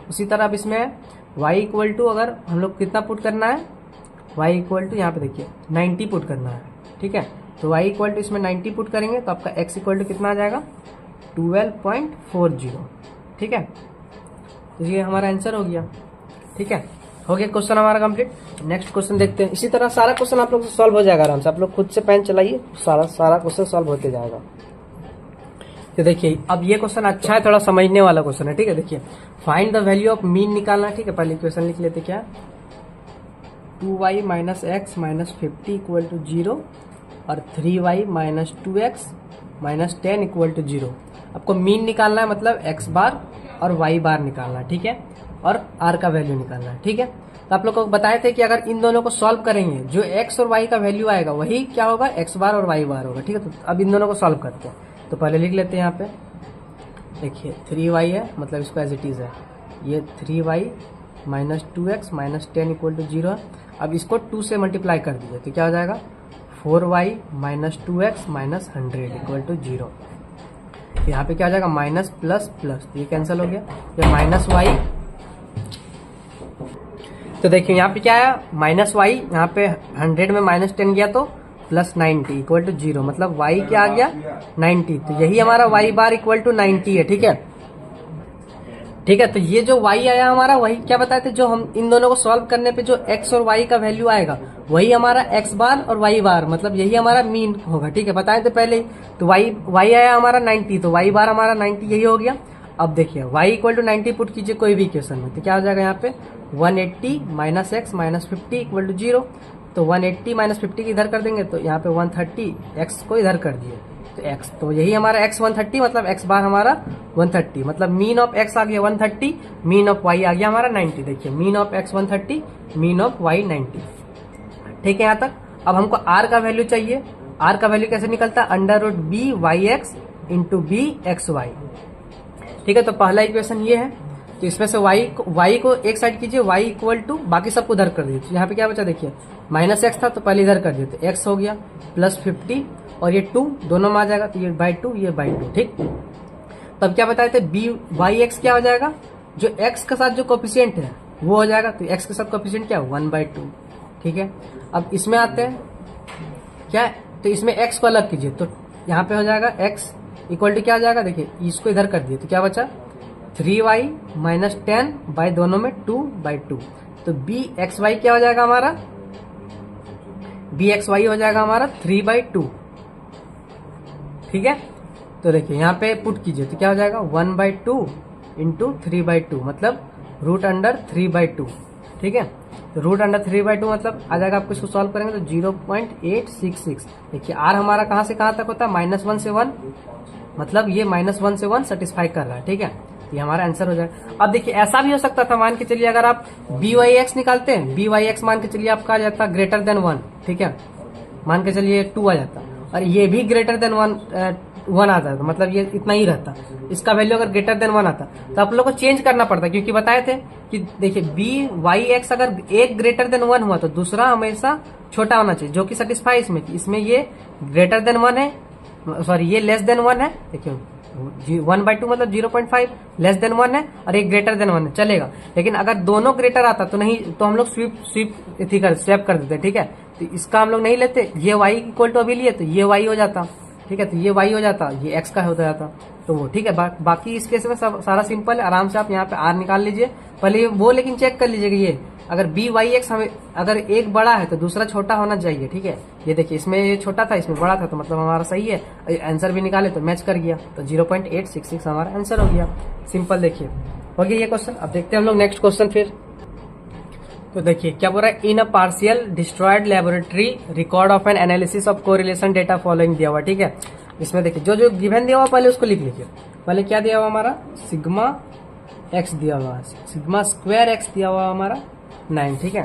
उसी तरह अब इसमें y इक्वल टू अगर हम लोग कितना पुट करना है, y इक्वल टू यहाँ पे देखिए 90 पुट करना है, ठीक है। तो y इक्वल टू इसमें 90 पुट करेंगे तो आपका x इक्वल टू कितना आ जाएगा 12.40, ठीक है। तो ये हमारा आंसर हो गया, ठीक है। हो गया क्वेश्चन हमारा कंप्लीट। नेक्स्ट क्वेश्चन देखते हैं। इसी तरह सारा क्वेश्चन आप लोग से सॉल्व हो जाएगा आराम से, आप लोग खुद से पेन चलाइए, सारा क्वेश्चन सॉल्व होते जाएगा। तो देखिए अब ये क्वेश्चन अच्छा है, थोड़ा समझने वाला क्वेश्चन है, ठीक है। देखिए find the value of mean निकालना, ठीक है। पहले इक्वेशन लिख लेते क्या, 2y minus x minus 50 equal to 0 और 3y minus 2x minus 10 equal to 0। आपको मीन निकालना है, मतलब x बार और y बार निकालना है, ठीक है, और r का वैल्यू निकालना है, ठीक है। तो आप लोग को बताए थे कि अगर इन दोनों को सॉल्व करेंगे जो x और y का वैल्यू आएगा वही क्या होगा x बार और y बार होगा, ठीक है। तो अब इन दोनों को सॉल्व करते हैं। तो पहले लिख लेते हैं यहाँ पे, देखिए 3y है, मतलब इसको एज इट इज है, ये 3y minus 2x minus 10 equal to 0 है। अब इसको 2 से मल्टीप्लाई कर दीजिए तो क्या हो जाएगा 4y minus 2x minus 100 equal to 0। यहाँ पे क्या हो जाएगा माइनस प्लस प्लस, ये कैंसिल हो गया, ये माइनस y। तो देखिए यहाँ पे क्या है माइनस y, यहाँ पे 100 में माइनस 10 गया तो प्लस 90 इक्वल टू 0, मतलब y क्या आ गया 90। तो यही हमारा y बार इक्वल टू 90 है, ठीक है, ठीक है। तो ये जो y आया हमारा, वही क्या बताए थे, जो हम इन दोनों को सॉल्व करने पे जो x और y का वैल्यू आएगा वही हमारा x बार और y बार, मतलब यही हमारा मीन होगा। ठीक है, बताए थे पहले ही। तो y आया हमारा 90, तो y बार हमारा 90 यही हो गया। अब देखिए y इक्वल टू 90 पुट कीजिए कोई भी इक्वेशन में, तो क्या हो जाएगा यहाँ पे 180 minus x minus 50 equal to 0। तो 180 माइनस 50 इधर कर देंगे, तो यहाँ पे 130, x को इधर कर दिए तो x, तो यही हमारा x 130, मतलब x बार हमारा 130, मतलब मीन ऑफ x आ गया 130, मीन ऑफ y आ गया हमारा 90। देखिए mean of x 130, mean of y 90। ठीक है यहाँ तक। अब हमको r का वैल्यू चाहिए। r का वैल्यू कैसे निकलता है, under root b Y x into b x y. ठीक है, तो पहला इक्वेशन ये है। तो इसमें से y को एक साइड कीजिए, y इक्वल टू बाकी सबको उधर कर दीजिए। यहाँ पे क्या बचा देखिए, माइनस एक्स था तो पहले इधर कर दिए, तो x हो गया प्लस 50 और ये 2 दोनों में आ जाएगा, तो ये बाई 2 ये बाई 2। ठीक, तब क्या बताए थे बी वाई एक्स क्या हो जाएगा, जो x के साथ जो कोफिशिएंट है वो हो जाएगा। तो x के साथ कोफिशिएंट क्या 1/2। ठीक है, अब इसमें आते हैं क्या, तो इसमें x को अलग कीजिए, तो यहाँ पे हो जाएगा x इक्वल टू क्या हो जाएगा, देखिए इसको इधर कर दिए तो क्या बचा 3y माइनस 10 बाई दोनों में 2/2। तो बी एक्स वाई क्या हो जाएगा हमारा, बी एक्स वाई हो जाएगा हमारा 3/2। ठीक है, तो देखिए यहाँ पे पुट कीजिए तो क्या हो जाएगा 1/2 इंटू 3/2, मतलब रूट अंडर 3/2। ठीक है, तो रूट अंडर 3/2 मतलब आ जाएगा, आपको इसको सॉल्व करेंगे तो 0.866। देखिए आर हमारा कहाँ से कहाँ तक होता है, -1 से 1, मतलब ये -1 से 1 सेटिस्फाई कर रहा है। ठीक है, ये हमारा आंसर हो जाएगा। अब देखिए ऐसा भी हो सकता था, मान के चलिए अगर आप बी वाई एक्स निकालते हैं, बी वाई एक्स मान के चलिए आपका आ जाता ग्रेटर देन 1। ठीक है, मान के चलिए 2 आ जाता, और ये भी ग्रेटर देन 1 आता है, मतलब ये इतना ही रहता। इसका वैल्यू अगर ग्रेटर देन 1 आता तो आप लोग को चेंज करना पड़ता, क्योंकि बताए थे कि देखिए बी वाई एक्स अगर एक ग्रेटर देन 1 हुआ तो दूसरा हमेशा छोटा होना चाहिए, जो कि सेटिस्फाई इसमें ये ग्रेटर देन 1 है, सॉरी ये लेस देन 1 है। देखिए 1/2 मतलब 0.5, लेस देन 1 है और एक ग्रेटर देन 1 है, चलेगा। लेकिन अगर दोनों ग्रेटर आता तो नहीं, तो हम लोग स्वैप कर देते। ठीक है, तो इसका हम लोग नहीं लेते, ये y इक्वल टू अभी लिए तो ये y हो जाता। ठीक है, तो ये y हो जाता, ये x का हो जाता, तो वो ठीक है। बाकी इस केस में सारा सिंपल है, आराम से आप यहाँ पे r निकाल लीजिए पहले वो, लेकिन चेक कर लीजिएगा ये अगर बी वाई एक्स हमें अगर एक बड़ा है तो दूसरा छोटा होना चाहिए। ठीक है, ये देखिए इसमें ये छोटा था इसमें बड़ा था, तो मतलब हमारा सही है। आंसर भी निकाले तो मैच कर गया, तो 0.866 हमारा आंसर हो गया। सिंपल, देखिए हो गया ये क्वेश्चन। अब देखते हैं हम लोग नेक्स्ट क्वेश्चन फिर। तो देखिए क्या बोल रहा है, in a partial destroyed laboratory record of an analysis of correlation data following दिया हुआ। ठीक है, इसमें देखिए जो जो गिवन दिया हुआ पहले उसको लिख लीजिए। पहले क्या दिया हुआ हमारा, सिग्मा एक्स दिया हुआ है, सिग्मा स्क्वायर एक्स दिया हुआ हमारा 9। ठीक है,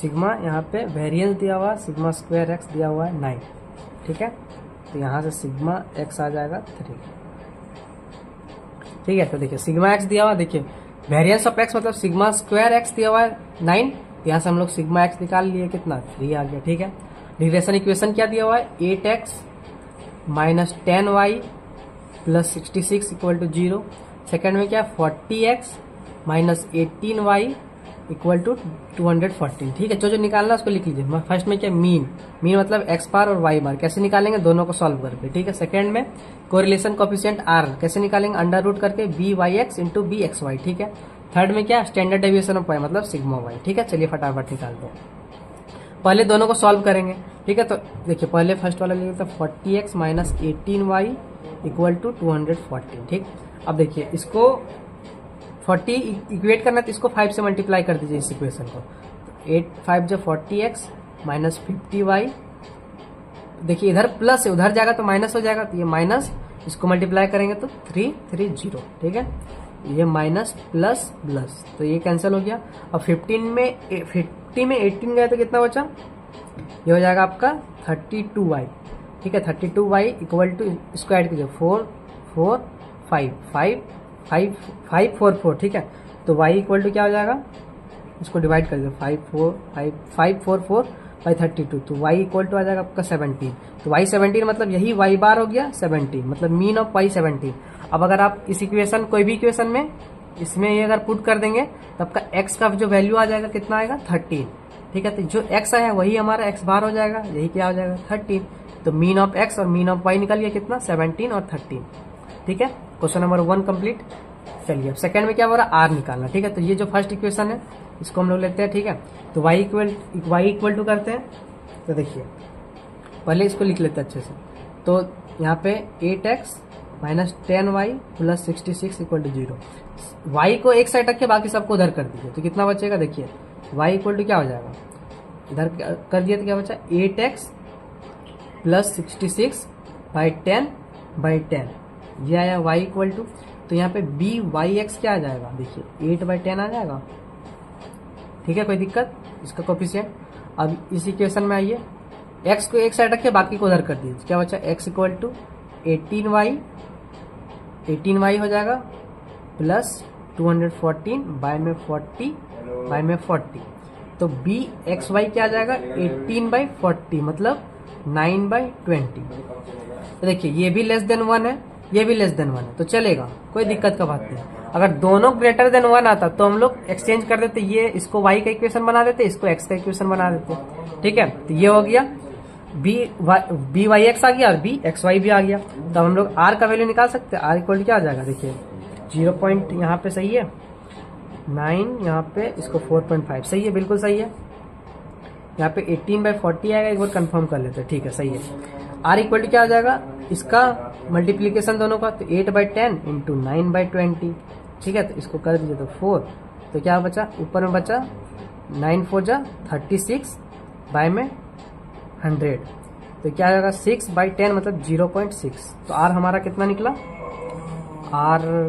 सिग्मा यहाँ पे वेरिएंस दिया हुआ, सिग्मा स्क्वायर एक्स दिया हुआ है 9। ठीक है, तो यहाँ से सिग्मा एक्स आ जाएगा 3। ठीक है, तो देखिए सिग्मा एक्स दिया हुआ, देखिए वेरिएंस ऑफ एक्स मतलब सिग्मा स्क्वायर एक्स दिया हुआ है 9, तो यहाँ से हम लोग सिग्मा एक्स निकाल लिए, कितना 3 आ गया। ठीक है, रिग्रेशन इक्वेशन क्या दिया हुआ है, 8x minus 10y plus 66 equal to 0। Second में क्या 40x minus 18y equal to 214। ठीक है, जो जो निकालना उसको लिख लीजिए। फर्स्ट में क्या मीन मतलब x बार और y बार, कैसे निकालेंगे दोनों को सॉल्व करके। ठीक है, सेकंड में कोरिलेशन कोफिशिएंट r कैसे निकालेंगे, अंडर रूट करके b Y x into b x y. ठीक है, थर्ड में क्या स्टैंडर्ड डेविएशन ऑफ y मतलब सिग्मा y। ठीक है, चलिए फटाफट निकाल दो, पहले दोनों को सॉल्व करेंगे। ठीक है, तो देखिए पहले फर्स्ट वाला लिखते 40x minus 18y equal to 214। ठीक, अब देखिए इसको 40 इक्वेट करना है तो इसको 5 से मल्टीप्लाई कर दीजिए इस इक्वेशन को। 8 5 जो 40x माइनस 50y, देखिए इधर प्लस है उधर जाएगा तो माइनस हो जाएगा, तो ये माइनस इसको मल्टीप्लाई करेंगे तो 330। ठीक है, ये माइनस प्लस प्लस तो ये कैंसिल हो गया। अब 50 में 18 गए तो कितना बचा, ये हो जाएगा आपका 32y। ठीक है, 32y इक्वल टू इसको ऐड कीजिए 4 4 5 5 5 5 4 4। ठीक है, तो y इक्वल टू क्या हो जाएगा, इसको डिवाइड कर दीजिए 5 4 5 5 4 4 बाई 32, तो y इक्वल टू आ जाएगा आपका 17। तो y 17 मतलब यही y बार हो गया 17, मतलब मीन ऑफ y 17। अब अगर आप इस इक्वेशन कोई भी इक्वेशन में इसमें ये अगर पुट कर देंगे तो आपका x का जो वैल्यू आ जाएगा कितना आएगा 13। ठीक है, तो जो x आया वही हमारा x बार हो जाएगा, यही क्या हो जाएगा 13। तो मीन ऑफ x और मीन ऑफ y निकल गया कितना 17 और 13। ठीक है, क्वेश्चन नंबर 1 कंप्लीट। चलिए अब सेकंड में क्या हो रहा है, आर निकालना। ठीक है, तो ये जो फर्स्ट इक्वेशन है इसको हम लोग लेते हैं। ठीक है, तो y इक्वल टू करते हैं। तो देखिए पहले इसको लिख लेते हैं अच्छे से। तो यहाँ पे 8x minus 10y plus 66 equal to 0। y को एक साइड रख के बाकी सबको उधर कर दीजिए, तो कितना बचेगा देखिए, y इक्वल टू क्या हो जाएगा, इधर कर दिया तो क्या बचा 8x प्लस 66 बाई 10 ये आया y इक्वल टू। तो यहाँ पे बी वाई एक्स क्या आ जाएगा, देखिए 8/10 आ जाएगा। ठीक है, कोई दिक्कत, इसका कोफिशिएंट। अब इस इक्वेशन में आइए, x को एक साइड रखिए बाकी को उधर कर दीजिए, क्या बचा x इक्वल टू 18y हो जाएगा प्लस 214 बाय में 40 तो बी एक्स वाई क्या आ जाएगा 18/40 मतलब 9/20। तो देखिए ये भी लेस देन 1 है, ये भी लेस देन 1 है, तो चलेगा, कोई दिक्कत का बात नहीं। अगर दोनों ग्रेटर देन 1 आता तो हम लोग एक्सचेंज कर देते, ये इसको y का इक्वेशन बना देते, इसको x का इक्वेशन बना देते। ठीक है, तो ये हो गया बी वाई एक्स आ गया और बी एक्स वाई भी आ गया। तो हम लोग r का वैल्यू निकाल सकते हैं। r इक्वल क्या आ जाएगा, देखिए 0 पॉइंट यहाँ पे सही है, 9 यहाँ पे, इसको 4.5 सही है, बिल्कुल सही है। यहाँ पे 18/40 आएगा, एक बार कंफर्म कर लेते हैं। ठीक है, सही है। r इक्वल क्या आ जाएगा, इसका मल्टीप्लीकेशन दोनों का, तो 8/10 इंटू 9/20। ठीक है, तो इसको कर दीजिए तो 4, तो क्या बचा, ऊपर में बचा 9 4 जा 36 बाय में 100, तो क्या आएगा 6/10 मतलब 0.6। तो r हमारा कितना निकला, r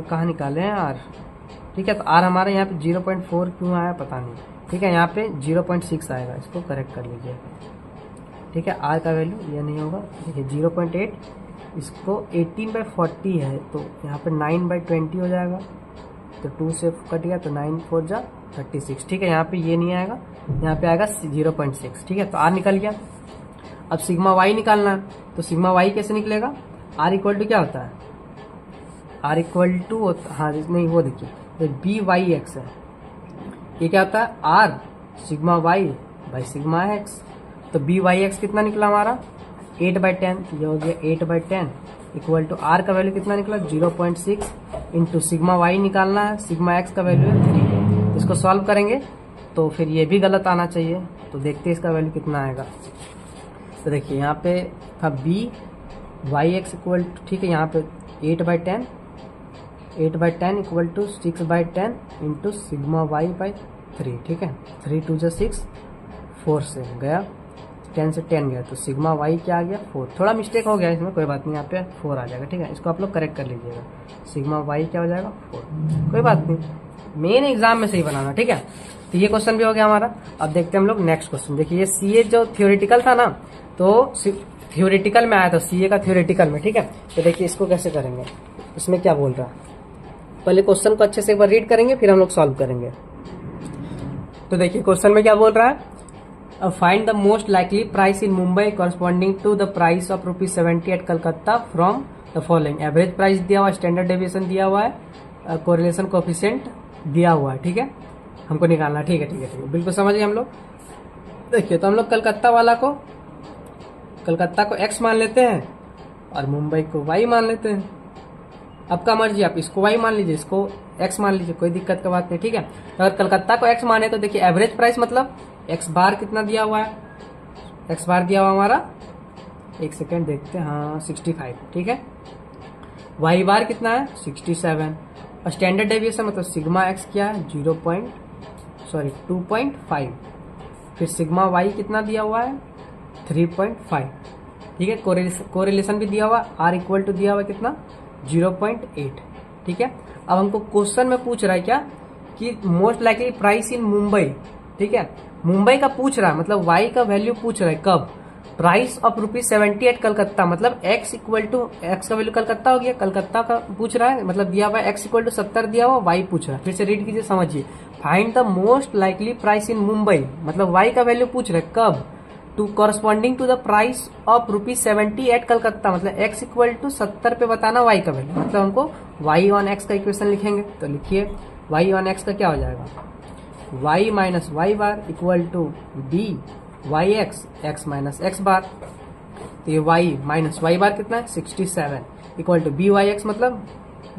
कहाँ निकाले हैं r। ठीक है, तो r हमारा यहाँ पे 0.4 क्यों आया पता नहीं। ठीक है, यहाँ पे 0.6 आएगा, इसको करेक्ट कर लीजिए। ठीक है, r का वैल्यू ये नहीं होगा, देखिए 0.8, इसको 18/40 है, तो यहाँ पे 9/20 हो जाएगा, तो 2 से कट गया, तो 9 4 जा 36। ठीक है, यहाँ पे ये नहीं आएगा, यहाँ पे आएगा 0.6। ठीक है, तो r निकल गया। अब सिग्मा y निकालना है, तो सिग्मा y कैसे निकलेगा, r इक्वल टू क्या होता है, r इक्वल टू, हाँ नहीं वो देखिए बी वाई एक्स है, ये क्या होता है r sigma y by sigma x। तो बी वाई एक्स कितना निकला हमारा 8/10, ये हो गया 8/10 इक्वल टू r का वैल्यू कितना निकला 0.6 इंटू सिग्मा y निकालना है, सिग्मा x का वैल्यू है 3। इसको सॉल्व करेंगे तो फिर ये भी गलत आना चाहिए, तो देखते हैं इसका वैल्यू कितना आएगा। तो देखिए यहाँ पे था b Y x equal to, ठीक है, यहाँ पे 8/10 equal to 6/10 into sigma Y by 3। ठीक है, 3 2 जा 6, 4 से गया, 10 से 10 गया, तो सिग्मा वाई क्या आ गया 4। थोड़ा मिस्टेक हो गया इसमें, कोई बात नहीं, यहाँ पे 4 आ जाएगा। ठीक है, इसको आप लोग करेक्ट कर लीजिएगा, सिग्मा वाई क्या हो जाएगा 4, कोई बात नहीं, मेन एग्जाम में सही बनाना। ठीक है, तो ये क्वेश्चन भी हो गया हमारा। अब देखते हैं हम लोग नेक्स्ट क्वेश्चन। देखिए ये सीए जो थ्योरेटिकल था ना, तो थ्योरेटिकल में आया था, सीए का थ्योरेटिकल में। ठीक है, तो देखिए इसको कैसे करेंगे, इसमें क्या बोल रहा है, पहले क्वेश्चन को अच्छे से एक बार रीड करेंगे फिर हम लोग सॉल्व करेंगे। तो देखिए क्वेश्चन में क्या बोल रहा है, find the most likely price in Mumbai corresponding to the price of ₹70 at Calcutta from the following. Average price दिया हुआ है, स्टैंडर्ड डेविएशन दिया हुआ है, कोरिलेशन कोफिशिएंट दिया हुआ है। ठीक है, हमको निकालना। ठीक है, बिल्कुल समझ गए हम लोग। देखिए तो हम लोग कलकत्ता को x मान लेते हैं और मुंबई को y मान लेते हैं। आपका मर्जी, आप इसको y मान लीजिए, इसको x मान लीजिए, कोई दिक्कत की बात नहीं। ठीक है, अगर कलकत्ता को x माने तो देखिए एवरेज प्राइस मतलब x बार कितना दिया हुआ है, x बार दिया हुआ हमारा, एक सेकेंड देखते हैं, हाँ 65। ठीक है, y बार कितना है 67, और स्टैंडर्ड डेविएशन मतलब सिग्मा x क्या है 2.5, फिर सिग्मा y कितना दिया हुआ है 3.5। ठीक है, कोरिलेशन भी दिया हुआ, r इक्वल टू दिया हुआ कितना 0.8। ठीक है, अब हमको क्वेश्चन में पूछ रहा है क्या कि most likely price in Mumbai. ठीक है, मुंबई का पूछ रहा है, मतलब y का वैल्यू पूछ रहा है कब, प्राइस ऑफ ₹70 एट कलकत्ता, मतलब x इक्वल टू, x का वैल्यू कलकत्ता हो गया, कलकत्ता का पूछ रहा है, मतलब दिया हुआ है x इक्वल टू 70 दिया हुआ, y पूछ रहा है। फिर से रीड कीजिए, समझिए, find the most likely price in Mumbai, मतलब y का वैल्यू पूछ रहा है कब, to corresponding to the price of ₹70 at Calcutta, मतलब x इक्वल टू 70 पे बताना y का वैल्यू, मतलब हमको y ऑन x का इक्वेशन लिखेंगे। तो लिखिए y ऑन x का क्या हो जाएगा, y minus y bar equal to b Y X minus x bar. तो ये y माइनस y बार कितना है 67 equal to B Y x, मतलब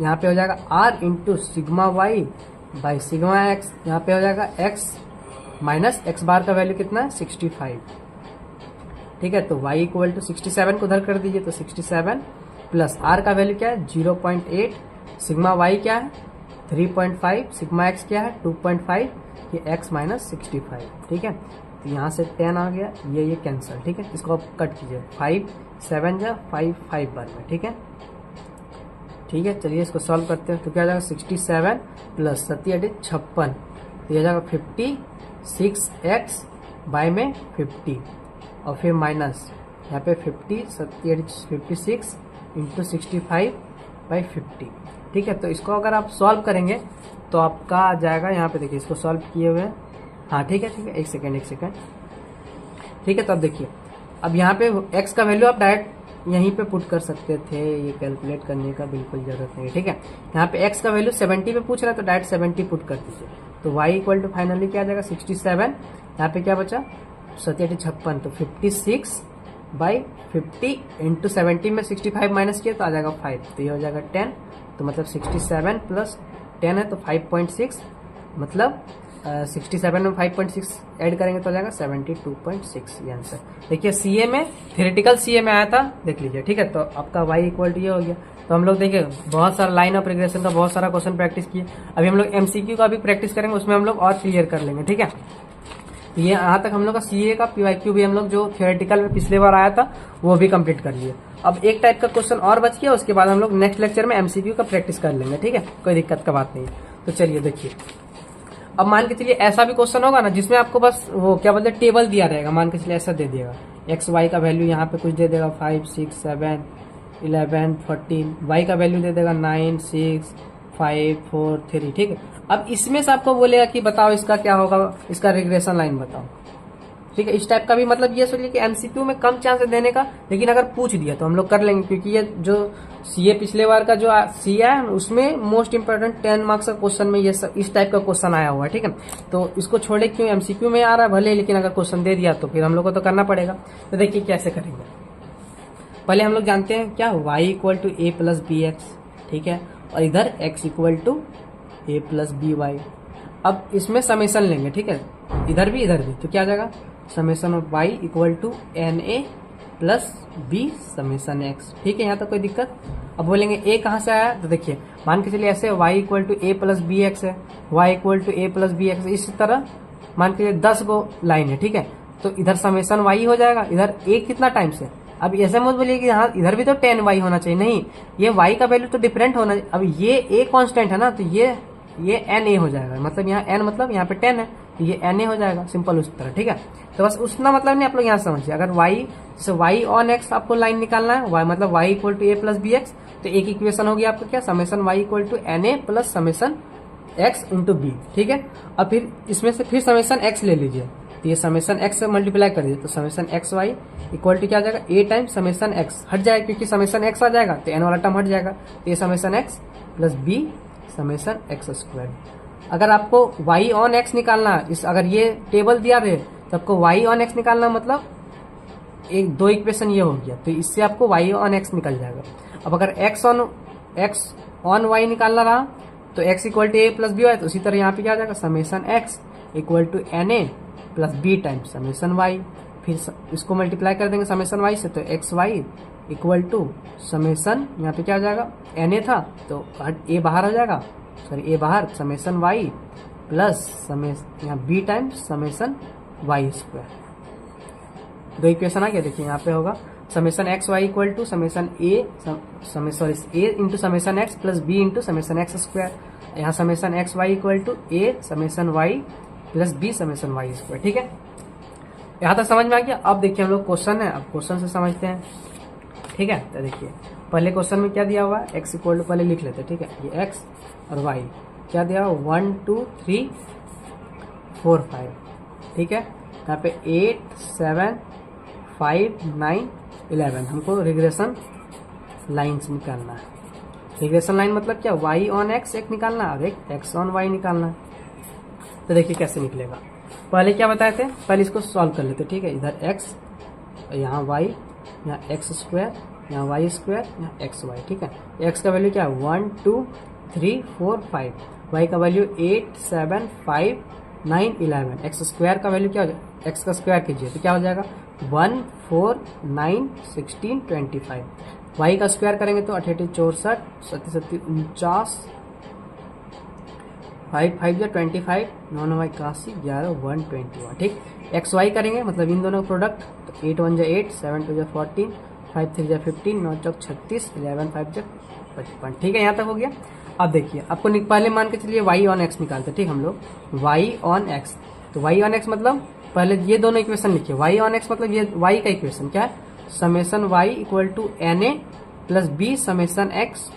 यहाँ पे हो जाएगा r into sigma Y by sigma X, यहाँ पे हो जाएगा x माइनस एक्स बार का वैल्यू कितना है 65, ठीक है। तो y इक्वल टू 67 को उधर कर दीजिए, तो 67 प्लस r का वैल्यू क्या है 0.8, सिग्मा y क्या है 3.5, सिग्मा x क्या है 2.5, ये x माइनस 65, ठीक है। तो यहाँ से 10 आ गया, ये कैंसिल, ठीक है। इसको आप कट कीजिए, 5 7 जा 5 5 बार में, ठीक है। ठीक है, चलिए इसको सॉल्व करते हैं। तो क्या हो जाएगा 67 प्लस 37 56, तो ये जाएगा 56x बाय में 50 और फिर माइनस यहाँ पे 56 इंटू 65 बाई 50, ठीक है। तो इसको अगर आप सॉल्व करेंगे तो आपका आ जाएगा, यहाँ पे देखिए इसको सॉल्व किए हुए हैं, हाँ ठीक है, एक सेकेंड, ठीक है। तो अब देखिए, अब यहाँ पे x का वैल्यू आप डायरेक्ट यहीं पे पुट कर सकते थे, ये कैलकुलेट करने का बिल्कुल जरूरत नहीं है, ठीक है। यहाँ पे x का वैल्यू 70 पे पूछ रहा है तो डायरेक्ट 70 पुट कर दीजिए। तो y इक्वल टू फाइनली क्या आ जाएगा 67, यहाँ पे क्या बचा 57 56, तो 56 बाई 50 इंटू 70 में 65 माइनस किया तो आ जाएगा 5, तो ये हो जाएगा 10, तो मतलब 67 प्लस 10 है तो 5.6, मतलब 67 में 5.6 ऐड करेंगे तो आ जाएगा 72.6, ये आंसर। देखिए सीए में, थ्योरेटिकल सीए में आया था, देख लीजिए, ठीक है। तो आपका y इक्वल टू ये हो गया। तो हम लोग देखिए बहुत सारा लाइन ऑफ रिग्रेशन का बहुत सारा क्वेश्चन प्रैक्टिस किए, अभी हम लोग एमसीक्यू का भी प्रैक्टिस करेंगे, उसमें हम लोग और क्लियर कर लेंगे, ठीक है। ये यहाँ तक हम लोग का सीए का पीवाईक्यू भी हम लोग जो थ्योरेटिकल में पिछले बार आया था वो भी कंप्लीट कर लिए। अब एक टाइप का क्वेश्चन और बच गया, उसके बाद हम लोग नेक्स्ट लेक्चर में एमसीक्यू का प्रैक्टिस कर लेंगे, ठीक है, कोई दिक्कत का बात नहीं। तो चलिए देखिए, अब मान के चलिए ऐसा भी क्वेश्चन होगा ना जिसमें आपको बस वो क्या बोलते हैं टेबल दिया रहेगा, मान के चलिए ऐसा दे देगा एक्स वाई का वैल्यू यहाँ पे कुछ दे देगा 5 6 7 11 14, वाई का वैल्यू दे देगा 9 6 5 4 3, ठीक है। अब इसमें से आपको बोलेगा कि बताओ इसका क्या होगा, इसका रिग्रेशन लाइन बताओ, ठीक है। इस टाइप का भी मतलब ये सोचिए कि एमसीक्यू में कम चांस है देने का, लेकिन अगर पूछ दिया तो हम लोग कर लेंगे, क्योंकि ये जो सीए पिछले बार का जो सीए है उसमें मोस्ट इंपोर्टेंट 10 मार्क्स का क्वेश्चन में ये सब इस टाइप का क्वेश्चन आया हुआ है, ठीक है। तो इसको छोड़े क्यों, एमसीक्यू में आ रहा है भले, लेकिन अगर क्वेश्चन दे दिया तो फिर हम लोग को तो करना पड़ेगा। तो देखिए कैसे करेंगे, पहले हम लोग जानते हैं क्या y equal to a plus b x, ठीक है, और इधर x equal to a plus B y. अब इसमें समेशन लेंगे, ठीक है, इधर भी तो क्या आ जाएगा summation of y equal to n a plus B summation x, ठीक है, यहाँ तक कोई दिक्कत। अब बोलेंगे a कहाँ से आया, तो देखिए मान के चलिए ऐसे y equal to a plus b x है, y equal to a plus b x, इसी तरह मान के चलिए 10 गो लाइन है, ठीक है। तो इधर समेशन y हो जाएगा, इधर a कितना टाइम्स है, अब ऐसे मत बोलिए कि हाँ इधर भी तो 10y होना चाहिए, नहीं, ये y का वैल्यू तो डिफरेंट होना चाहिए। अब ये a कांस्टेंट है ना, तो ये na हो जाएगा, मतलब यहाँ n मतलब यहाँ पे 10 है, तो ये na हो जाएगा, सिंपल उस तरह, ठीक है। तो बस उतना मतलब नहीं, आप लोग यहाँ समझिए, अगर y जैसे y ऑन x आपको लाइन निकालना है, y मतलब y equal to a plus b x, तो एक इक्वेशन होगी आपको क्या summation y equal to n a plus summation x into b, ठीक है। अब फिर इसमें से फिर समेशन x ले लीजिए, तो ये समेशन x से मल्टीप्लाई कर दीजिए, तो summation x Y equal to क्या आ जाएगा a टाइम समेशन x, हट जाएगा क्योंकि समेशन x आ जाएगा तो n वाला टर्म हट जाएगा, तो ये summation x plus b summation X square. अगर आपको y ऑन x निकालना, इस अगर ये टेबल दिया रहे तो आपको y ऑन x निकालना, मतलब एक दो इक्वेशन ये हो गया, तो इससे आपको y ऑन x निकल जाएगा। अब अगर x ऑन y निकालना रहा तो x equal to a plus B Y, तो उसी तरह यहाँ पे क्या आ जाएगा summation x equal to n a plus b times summation y, फिर इसको मल्टीप्लाई कर देंगे समेशन y से, तो x Y equal to summation यहाँ पे क्या आ जाएगा एन ए था तो ए बाहर आ जाएगा, सॉरी ए बाहर समेशन y प्लस यहाँ B times summation y square. दो इक्वेशन आ गया, देखिए यहाँ पे होगा summation x Y equal to summation A into summation X plus B into summation X square, यहाँ summation x Y equal to A summation Y plus B summation Y square, ठीक है। यहाँ तक समझ में आ गया। अब देखिए हम लोग क्वेश्चन है, अब क्वेश्चन से समझते हैं, ठीक है। तो देखिए पहले क्वेश्चन में क्या दिया हुआ है, एक्स इक्वल टू पहले लिख लेते हैं, ठीक है, ये एक्स और वाई क्या दिया हुआ 1 2 3 4 5, ठीक है। यहाँ पे 8 7 5 9 11 हमको रिग्रेशन लाइन्स निकालना है। रिग्रेशन लाइन मतलब क्या, y ऑन x एक निकालना है और एक x ऑन y निकालना है। तो देखिए कैसे निकलेगा, पहले क्या बताए थे, पहले इसको सॉल्व कर लेते, ठीक है। इधर x, यहाँ y, यहाँ एक्स स्क्वायर यहाँ वाई स्क्वायर, यहाँ एक्स वाई। ठीक है, एक्स का वैल्यू क्या है 1 2 3 4 5, वाई का वैल्यू 8 7 5 9 11, एक्स स्क्वायर का वैल्यू क्या हो जाएगा, एक्स का स्क्वायर कीजिए तो क्या हो जाएगा 1 4 9 16 25, वाई का स्क्वायर करेंगे तो 88 64 37 49, 5 5 जो 25, 9 9 81 11 121। ठीक, एक्स वाई करेंगे मतलब इन दोनों का प्रोडक्ट तो 8 1 8 7 2 14 5 3 15 9 चौक 36 11 5 55। ठीक है, यहाँ तक हो गया। अब देखिए आपको पहले मान के चलिए वाई ऑन एक्स निकालते। ठीक, हम लोग वाई ऑन एक्स, तो वाई ऑन एक्स मतलब पहले ये दोनों इक्वेशन लिखिए। वाई ऑन एक्स मतलब ये वाई का इक्वेशन क्या है, summation y equal to n a plus b summation x,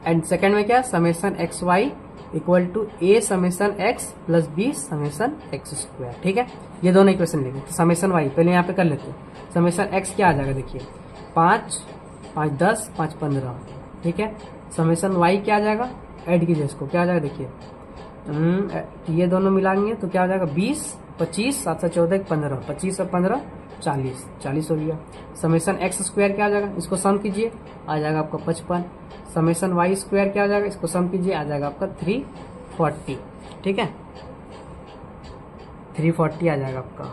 and second में क्या है summation x Y equal to a summation x plus b summation x square. ठीक है, ये दोनों इक्वेशन लेंगे। तो समेसन वाई पहले यहाँ पे कर लेते हैं। समेसन एक्स क्या आ जाएगा देखिए 5 5 10 5 15। ठीक है, समेसन वाई क्या आ जाएगा, ऐड कीजिए इसको, क्या आ जाएगा देखिए ये दोनों मिलाएंगे तो क्या हो जाएगा 20 25 7 7 14 15, 25 और 15 40 40 हो गया। समेसन एक्स स्क्वायर क्या आ जाएगा, इसको सम कीजिए आ जाएगा आपका 55। समेसन वाई स्क्वायर क्या आ जाएगा, इसको सम कीजिए आ जाएगा आपका 340। ठीक है, 340 आ जाएगा आपका।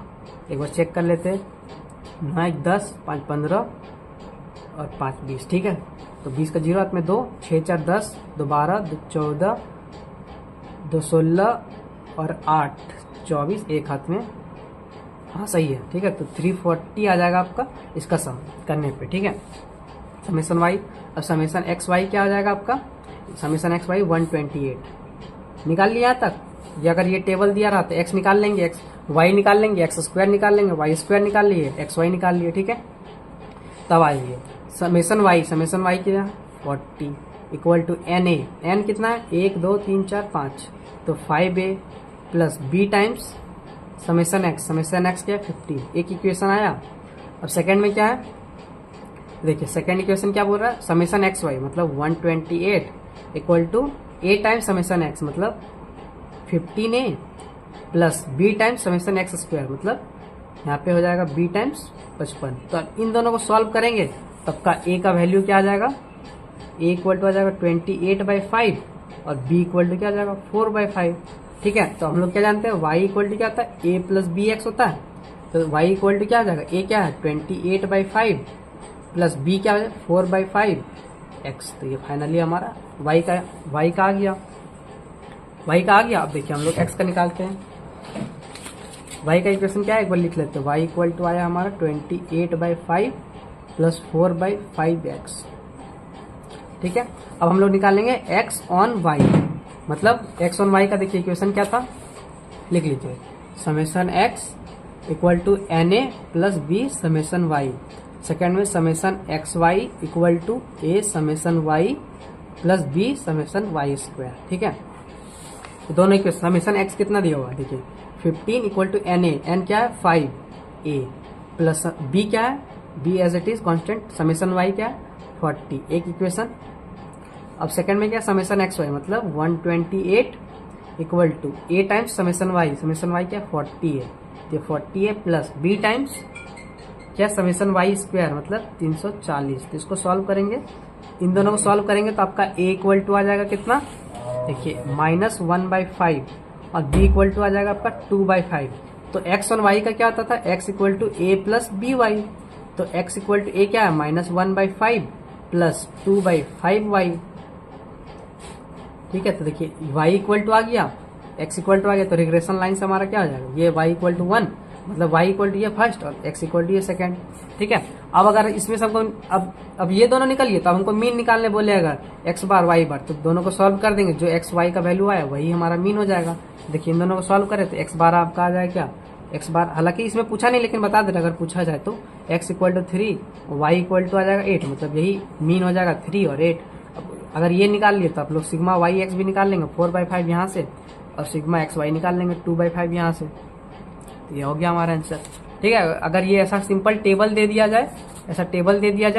एक बार चेक कर लेते हैं, 9 1 10 5 15 और 5 20। ठीक है, तो 20 का 0 हाथ में 2, 6 4 10 2 12 2 14 2 16 और 8 24, एक हाथ में, हाँ सही है। ठीक है, तो 340 आ जाएगा आपका इसका सम करने पे। ठीक है, समेसन वाई, अब समेसन एक्स वाई क्या हो जाएगा आपका, समेसन एक्स वाई 128 निकाल लिया तक। ये अगर ये टेबल दिया रहा तो एक्स निकाल लेंगे, एक्स वाई निकाल लेंगे, एक्स स्क्वायर निकाल लेंगे, वाई स्क्वायर निकाल लिए, एक्स वाई निकाल लिए। ठीक है, तब आइए समेसन वाई क्या 40 equal to n a, n कितना है 1 2 3 4 5, तो 5a plus b times summation x क्या है 50। एक इक्वेशन आया। अब सेकंड में क्या है देखिए, सेकंड इक्वेशन क्या बोल रहा है, समेसन एक्स वाई मतलब 128 equal to a times summation x मतलब 15a plus b times summation x square मतलब यहाँ पे हो जाएगा b टाइम्स 55। तो अब इन दोनों को सॉल्व करेंगे तब का a का वैल्यू क्या आ जाएगा, a इक्वल टू आ जाएगा 28/5 और b इक्वल टू क्या आ जाएगा 4/5। ठीक है, तो हम लोग क्या जानते हैं y इक्वल टू क्या होता है a प्लस बी एक्स होता है, तो y इक्वल टू क्या आ जाएगा, a क्या है 28/5 प्लस b क्या है 4/5 x। तो ये फाइनली हमारा y का आ गया, अब देखिए हम लोग x का निकालते हैं। y का इक्वेशन क्या है एक बार लिख लेते हैं, y इक्वल टू आया हमारा 28/5 प्लस 4/5x। ठीक है, अब हम लोग निकालेंगे x ऑन y, मतलब x ऑन y का देखिए इक्वेशन क्या था, लिख लीजिए summation x equal to n a plus b summation y। Second में summation x Y equal to a summation y plus b summation y square. ठीक है, तो दोनों इक्वेशन समेसन एक्स कितना दिया हुआ देखिए 15 equal to n a, n क्या है 5a प्लस बी क्या है b as it is constant, summation y क्या है 40। एक इक्वेशन। अब सेकंड में क्या समेसन एक्स वाई मतलब 128 equal to a times summation y क्या 40 है, ये 40 है प्लस बी टाइम्स क्या समेसन वाई स्क्वायर मतलब 340। तो इसको सॉल्व करेंगे, इन दोनों को सॉल्व करेंगे तो आपका a इक्वल टू आ जाएगा कितना देखिए -1/5 और b इक्वल टू आ जाएगा आपका 2/5। तो x और y का क्या होता था, x equal to a plus B Y, तो x इक्वल टू a क्या है -1/5 प्लस 2/5y। ठीक है, तो देखिए y इक्वल टू आ गया, x इक्वल टू आ गया, तो रिग्रेशन लाइन से हमारा क्या हो जाएगा, ये y इक्वल टू 1 मतलब y इक्वल टू ये फर्स्ट और x इक्वल टू ये सेकंड। ठीक है, अब अगर इसमें से हमको अब ये दोनों निकलिए तो हमको मीन निकालने बोले अगर x बार y बार, तो दोनों को सॉल्व कर देंगे, जो x y का वैल्यू आया वही हमारा मीन हो जाएगा। देखिए इन दोनों को सॉल्व करें तो x बार आपका आ जाएगा क्या, x बार हालांकि इसमें पूछा नहीं लेकिन बता दे अगर पूछा जाए तो x equal to 3 y equal to आ जाएगा 8, मतलब यही मीन हो जाएगा 3 और 8। अगर ये निकाल लिए तो आप लोग सिग्मा वाई एक्स भी निकाल लेंगे 4/5 यहाँ से, और सिग्मा एक्स वाई निकाल लेंगे 2/5 यहाँ से। ये हो गया हमारा आंसर। ठीक है, अगर ये ऐसा सिंपल टेबल दे दिया जाए,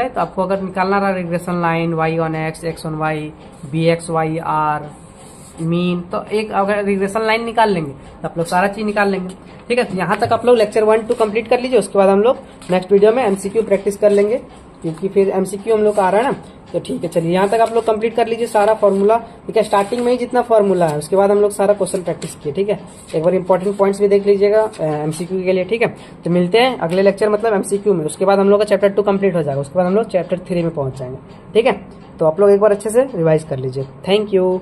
तो आपको अगर निकालना रहा regression line y on x on y, bx y r mean, तो एक अगर रिग्रेशन लाइन निकाल लेंगे तो आप लोग सारा चीज निकाल लेंगे। ठीक है, तो यहाँ तक आप लोग लेक्चर 1 2 कंप्लीट कर लीजिए, उसके बाद हम लोग नेक्स्ट वीडियो में MCQ प्रैक्टिस कर लेंगे। क्योंकि फिर एमसीक्यू हम लोग का आ रहा है ना। तो ठीक है, चलिए यहाँ तक आप लोग कंप्लीट कर लीजिए सारा फॉर्मूला, ठीक है। स्टार्टिंग में ही जितना फॉर्मूला है उसके बाद हम लोग सारा क्वेश्चन प्रैक्टिस किए, ठीक है। एक बार इंपॉर्टेंट पॉइंट्स भी देख लीजिएगा एमसीक्यू के लिए, ठीक है। तो मिलते हैं अगले लेक्चर मतलब एमसीक्यू में, उसके बाद हम लोग का चैप्टर 2 कंप्लीट हो जाएगा, उसके बाद हम लोग चैप्टर 3 में पहुंच जाएंगे, ठीक है। तो आप लोग एक बार अच्छे से रिवाइज कर लीजिए। Thank you.